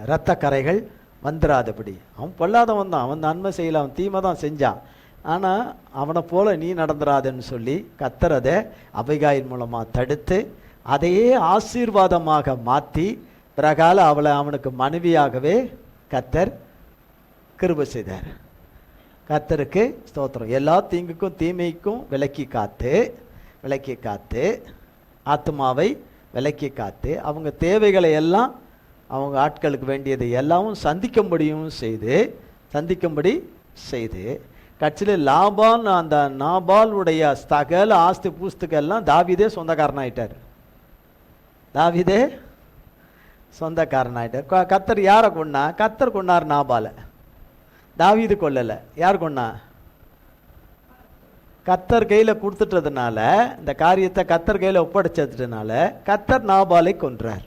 இரத்த கரைகள் வந்துடாதபடி. அவன் பொல்லாதவன் தான், அவன் நன்மை செய்யல, அவன் தீமை தான் செஞ்சான். ஆனால் அவனை போல நீ நடந்துடாதுன்னு சொல்லி கர்த்தர் அதை அபிகாயில் மூலமாக தடுத்து அதையே ஆசீர்வாதமாக மாற்றி பிறகால அவனுக்கு மனைவியாகவே கர்த்தர் கிருபை செய்தார். கர்த்தருக்கு ஸ்தோத்திரம். எல்லா தீங்குக்கும் தீமைக்கும் விலக்கி காத்து ஆத்மாவை விலக்கி காத்து அவங்க தேவைகளை எல்லாம் அவங்க ஆட்களுக்கு வேண்டியது எல்லாமும் சந்திக்கும்படி செய்து கட்சியில் அந்த நாபாலுடைய சகல ஆஸ்தி பூஸ்துக்கெல்லாம் தாவீதே சொந்தக்காரனாயிட்டார். கர்த்தர் யாரை கொண்டா? கர்த்தர் கொண்டார் நாபாலை. தாவீது கொல்லலை. யார் கொன்னா? கர்த்தர் கையில் கொடுத்துட்டதுனால, இந்த காரியத்தை கர்த்தர் கையில் ஒப்படைச்சதுனால கர்த்தர் நாபாலை கொன்றார்.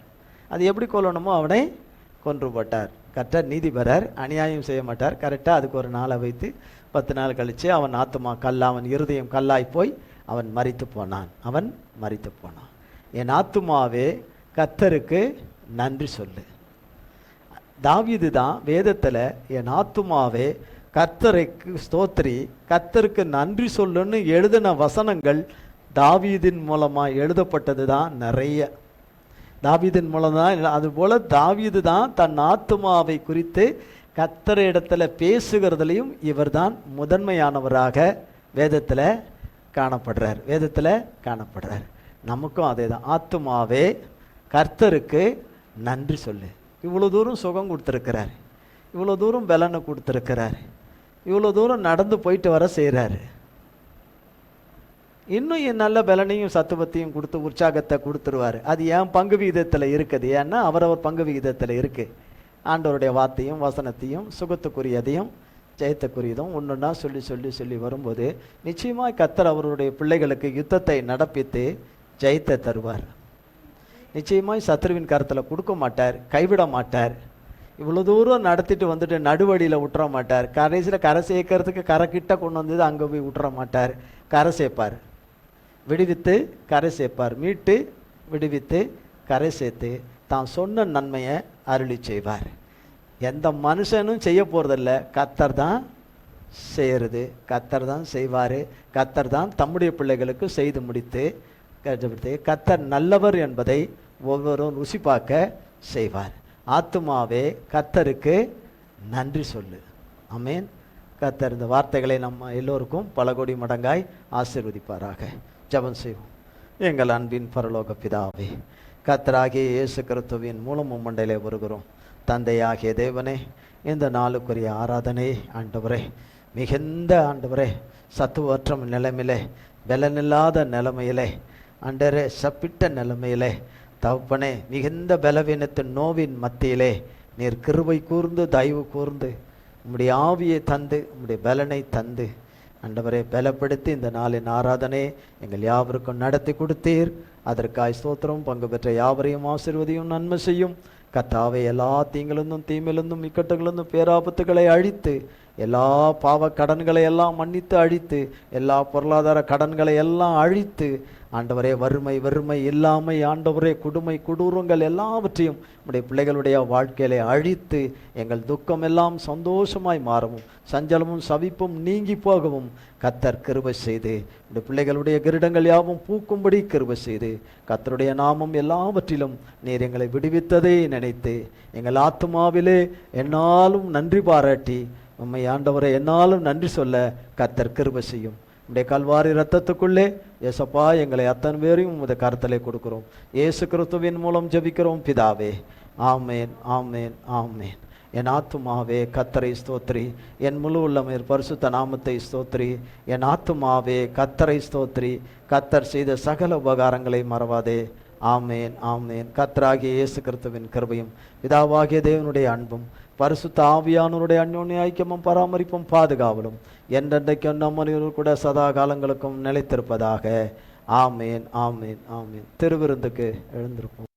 அது எப்படி கொல்லணுமோ அவனை கொன்று போட்டார். கர்த்தர் நீதிபரர், அநியாயம் செய்ய மாட்டார். கரெக்டாக அதுக்கு ஒரு நாளை வைத்து 10 நாள் கழித்து அவன் ஆத்துமா அவன் இருதயம் கல்லாய் போய் அவன் மரித்து போனான். என் ஆத்துமாவே கர்த்தருக்கு நன்றி சொல்லு. தாவீது தான் வேதத்தில் என் ஆத்துமாவே கர்த்தருக்கு ஸ்தோத்திரி, கர்த்தருக்கு நன்றி சொல்லுன்னு எழுதின வசனங்கள் தாவீதின் மூலமாக எழுதப்பட்டது தான் நிறைய. தாவீதின் மூலம் தான். அதுபோல் தாவீது தான் தன் ஆத்துமாவை குறித்து கர்த்தர் இடத்துல பேசுகிறதுலையும் இவர் தான் முதன்மையானவராக வேதத்தில் காணப்படுறார். நமக்கும் அதே தான். ஆத்துமாவே கர்த்தருக்கு நன்றி சொல்லு. இவ்வளோ தூரம் சுகம் கொடுத்துருக்கிறார், இவ்வளோ தூரம் பலனை கொடுத்துருக்கிறார், இவ்வளோ தூரம் நடந்து போயிட்டு வர செய்கிறாரு. இன்னும் என் நல்ல பலனையும் சத்துவத்தையும் கொடுத்து உற்சாகத்தை கொடுத்துருவார். அது என் பங்கு விகிதத்தில் இருக்குது. ஏன்னா அவரவர் பங்கு விகிதத்தில் இருக்குது. ஆண்டவருடைய வார்த்தையும் வசனத்தையும் சுகத்துக்குரியதையும் ஜெயத்துக்குரியதும் ஒன்றுன்னா சொல்லி வரும்போது நிச்சயமாக கர்த்தர் அவருடைய பிள்ளைகளுக்கு யுத்தத்தை நடப்பித்து ஜெயத்தை தருவார். நிச்சயமாய் சத்ருவின் கருத்தில் கொடுக்க மாட்டார், கைவிட மாட்டார். இவ்வளோ தூரம் நடத்திட்டு வந்துட்டு நடுவழியில் விட்டுற மாட்டார். கடைசியில் கரை சேர்க்கறதுக்கு கரை கிட்ட கொண்டு வந்தது அங்கே போய் விட்டுற மாட்டார். கரை சேர்ப்பார், விடுவித்து கரை சேர்ப்பார், மீட்டு விடுவித்து கரை சேர்த்து தான் சொன்ன நன்மையை அருளி செய்வார். எந்த மனுஷனும் செய்ய போகிறதில்ல, கர்த்தர் தான் செய்கிறது, கர்த்தர் தான் செய்வார். கர்த்தர் தான் தம்முடைய பிள்ளைகளுக்கு செய்து முடித்து கர்த்தர் நல்லவர் என்பதை ஒவ்வொருவரும் ருசி பார்க்க செய்வார். ஆத்துமாவே கர்த்தருக்கு நன்றி சொல்லு. ஆமென். கர்த்தர் இந்த வார்த்தைகளை நம்ம எல்லோருக்கும் பல கோடி மடங்காய் ஆசீர்வதிப்பாராக. ஜெபம் செய்வோம். எங்கள் அன்பின் பரலோக பிதாவே, கர்த்தராகிய இயேசு கிறிஸ்துவின் மூலம் மண்டையிலே வருகிறோம். தந்தையாகிய தேவனே, இந்த நாளுக்குரிய ஆராதனை ஆண்டவரே, மிகுந்த ஆண்டவரே, சத்துவற்ற நிலைமையிலே, பலனில்லாத நிலைமையிலே, ஆண்டவரே சப்பிட்ட நிலைமையிலே, தகப்பனே மிகுந்த பலவீனத்தின் நோவின் மத்தியிலே நீர் கிருபை கூர்ந்து தயவு கூர்ந்து உம்முடைய ஆவியை தந்து உம்முடைய பலனை தந்து ஆண்டவரே பலப்படுத்தி இந்த நாளின் ஆராதனை எங்கள் யாவருக்கும் நடத்தி கொடுத்தீர். அதற்காய் ஸ்தோத்திரம். பங்கு பெற்ற யாவரையும் ஆசீர்வதியும் நன்மை செய்யும். கர்த்தாவே, எல்லா தீங்கிலிருந்தும் தீமையிலிருந்தும் இக்கட்டுகளிலிருந்தும் பேராபத்துக்களை அழித்து, எல்லா பாவ கடன்களை எல்லாம் மன்னித்து அழித்து, எல்லா பொருளாதார கடன்களை எல்லாம் அழித்து, ஆண்டவரே வறுமை இல்லாமை, ஆண்டவரே கொடுமை கொடூரங்கள் எல்லாவற்றையும் நம்முடைய பிள்ளைகளுடைய வாழ்க்கையிலே அழித்து, எங்கள் துக்கம் எல்லாம் சந்தோஷமாய் மாறவும், சஞ்சலமும் சவிப்பும் நீங்கி போகவும் கர்த்தர் கிருபை செய்து, இந்த பிள்ளைகளுடைய கிரீடங்கள் யாவும் பூக்கும்படி கிருபை செய்து, கர்த்தருடைய நாமம் எல்லாவற்றிலும் நீர் எங்களை விடுவித்ததை நினைத்து எங்கள் ஆத்துமாவிலே என்னாலும் நன்றி பாராட்டி உம்மை ஆண்டவரை என்னாலும் நன்றி சொல்ல கர்த்தர் கிருபை செய்யும். உடைய கல்வாரி இரத்தத்துக்குள்ளே ஏசப்பா எங்களை அத்தனை பேரையும் உமது கருத்தலை கொடுக்கிறோம். இயேசு கிறிஸ்துவின் மூலம் ஜெபிக்கிறோம் பிதாவே. ஆமேன், ஆமேன், ஆமேன். என் ஆத்துமாவே கர்த்தரை ஸ்தோத்திரி, என் முழு உள்ளமேர் பரிசுத்த நாமத்தை ஸ்தோத்திரி. என் ஆத்துமாவே கர்த்தரை ஸ்தோத்திரி, கர்த்தர் செய்த சகல உபகாரங்களை மறவாதே. ஆமேன், ஆமேன். கர்த்தராகிய இயேசு கிறிஸ்துவின் கிருபையும் பிதாவாகிய தேவனுடைய அன்பும் பரிசுத்த ஆவியானவருடைய அந்யோன்ய ஐக்கியமும் பராமரிப்பும் பாதுகாவலும் என்றென்றைக்கும் நம்மவர்கள் கூட சதா காலங்களுக்கும் நிலைத்திருப்பதாக. ஆமேன், ஆமேன், ஆமேன். திருவிருந்துக்கு எழுந்திருப்போம்.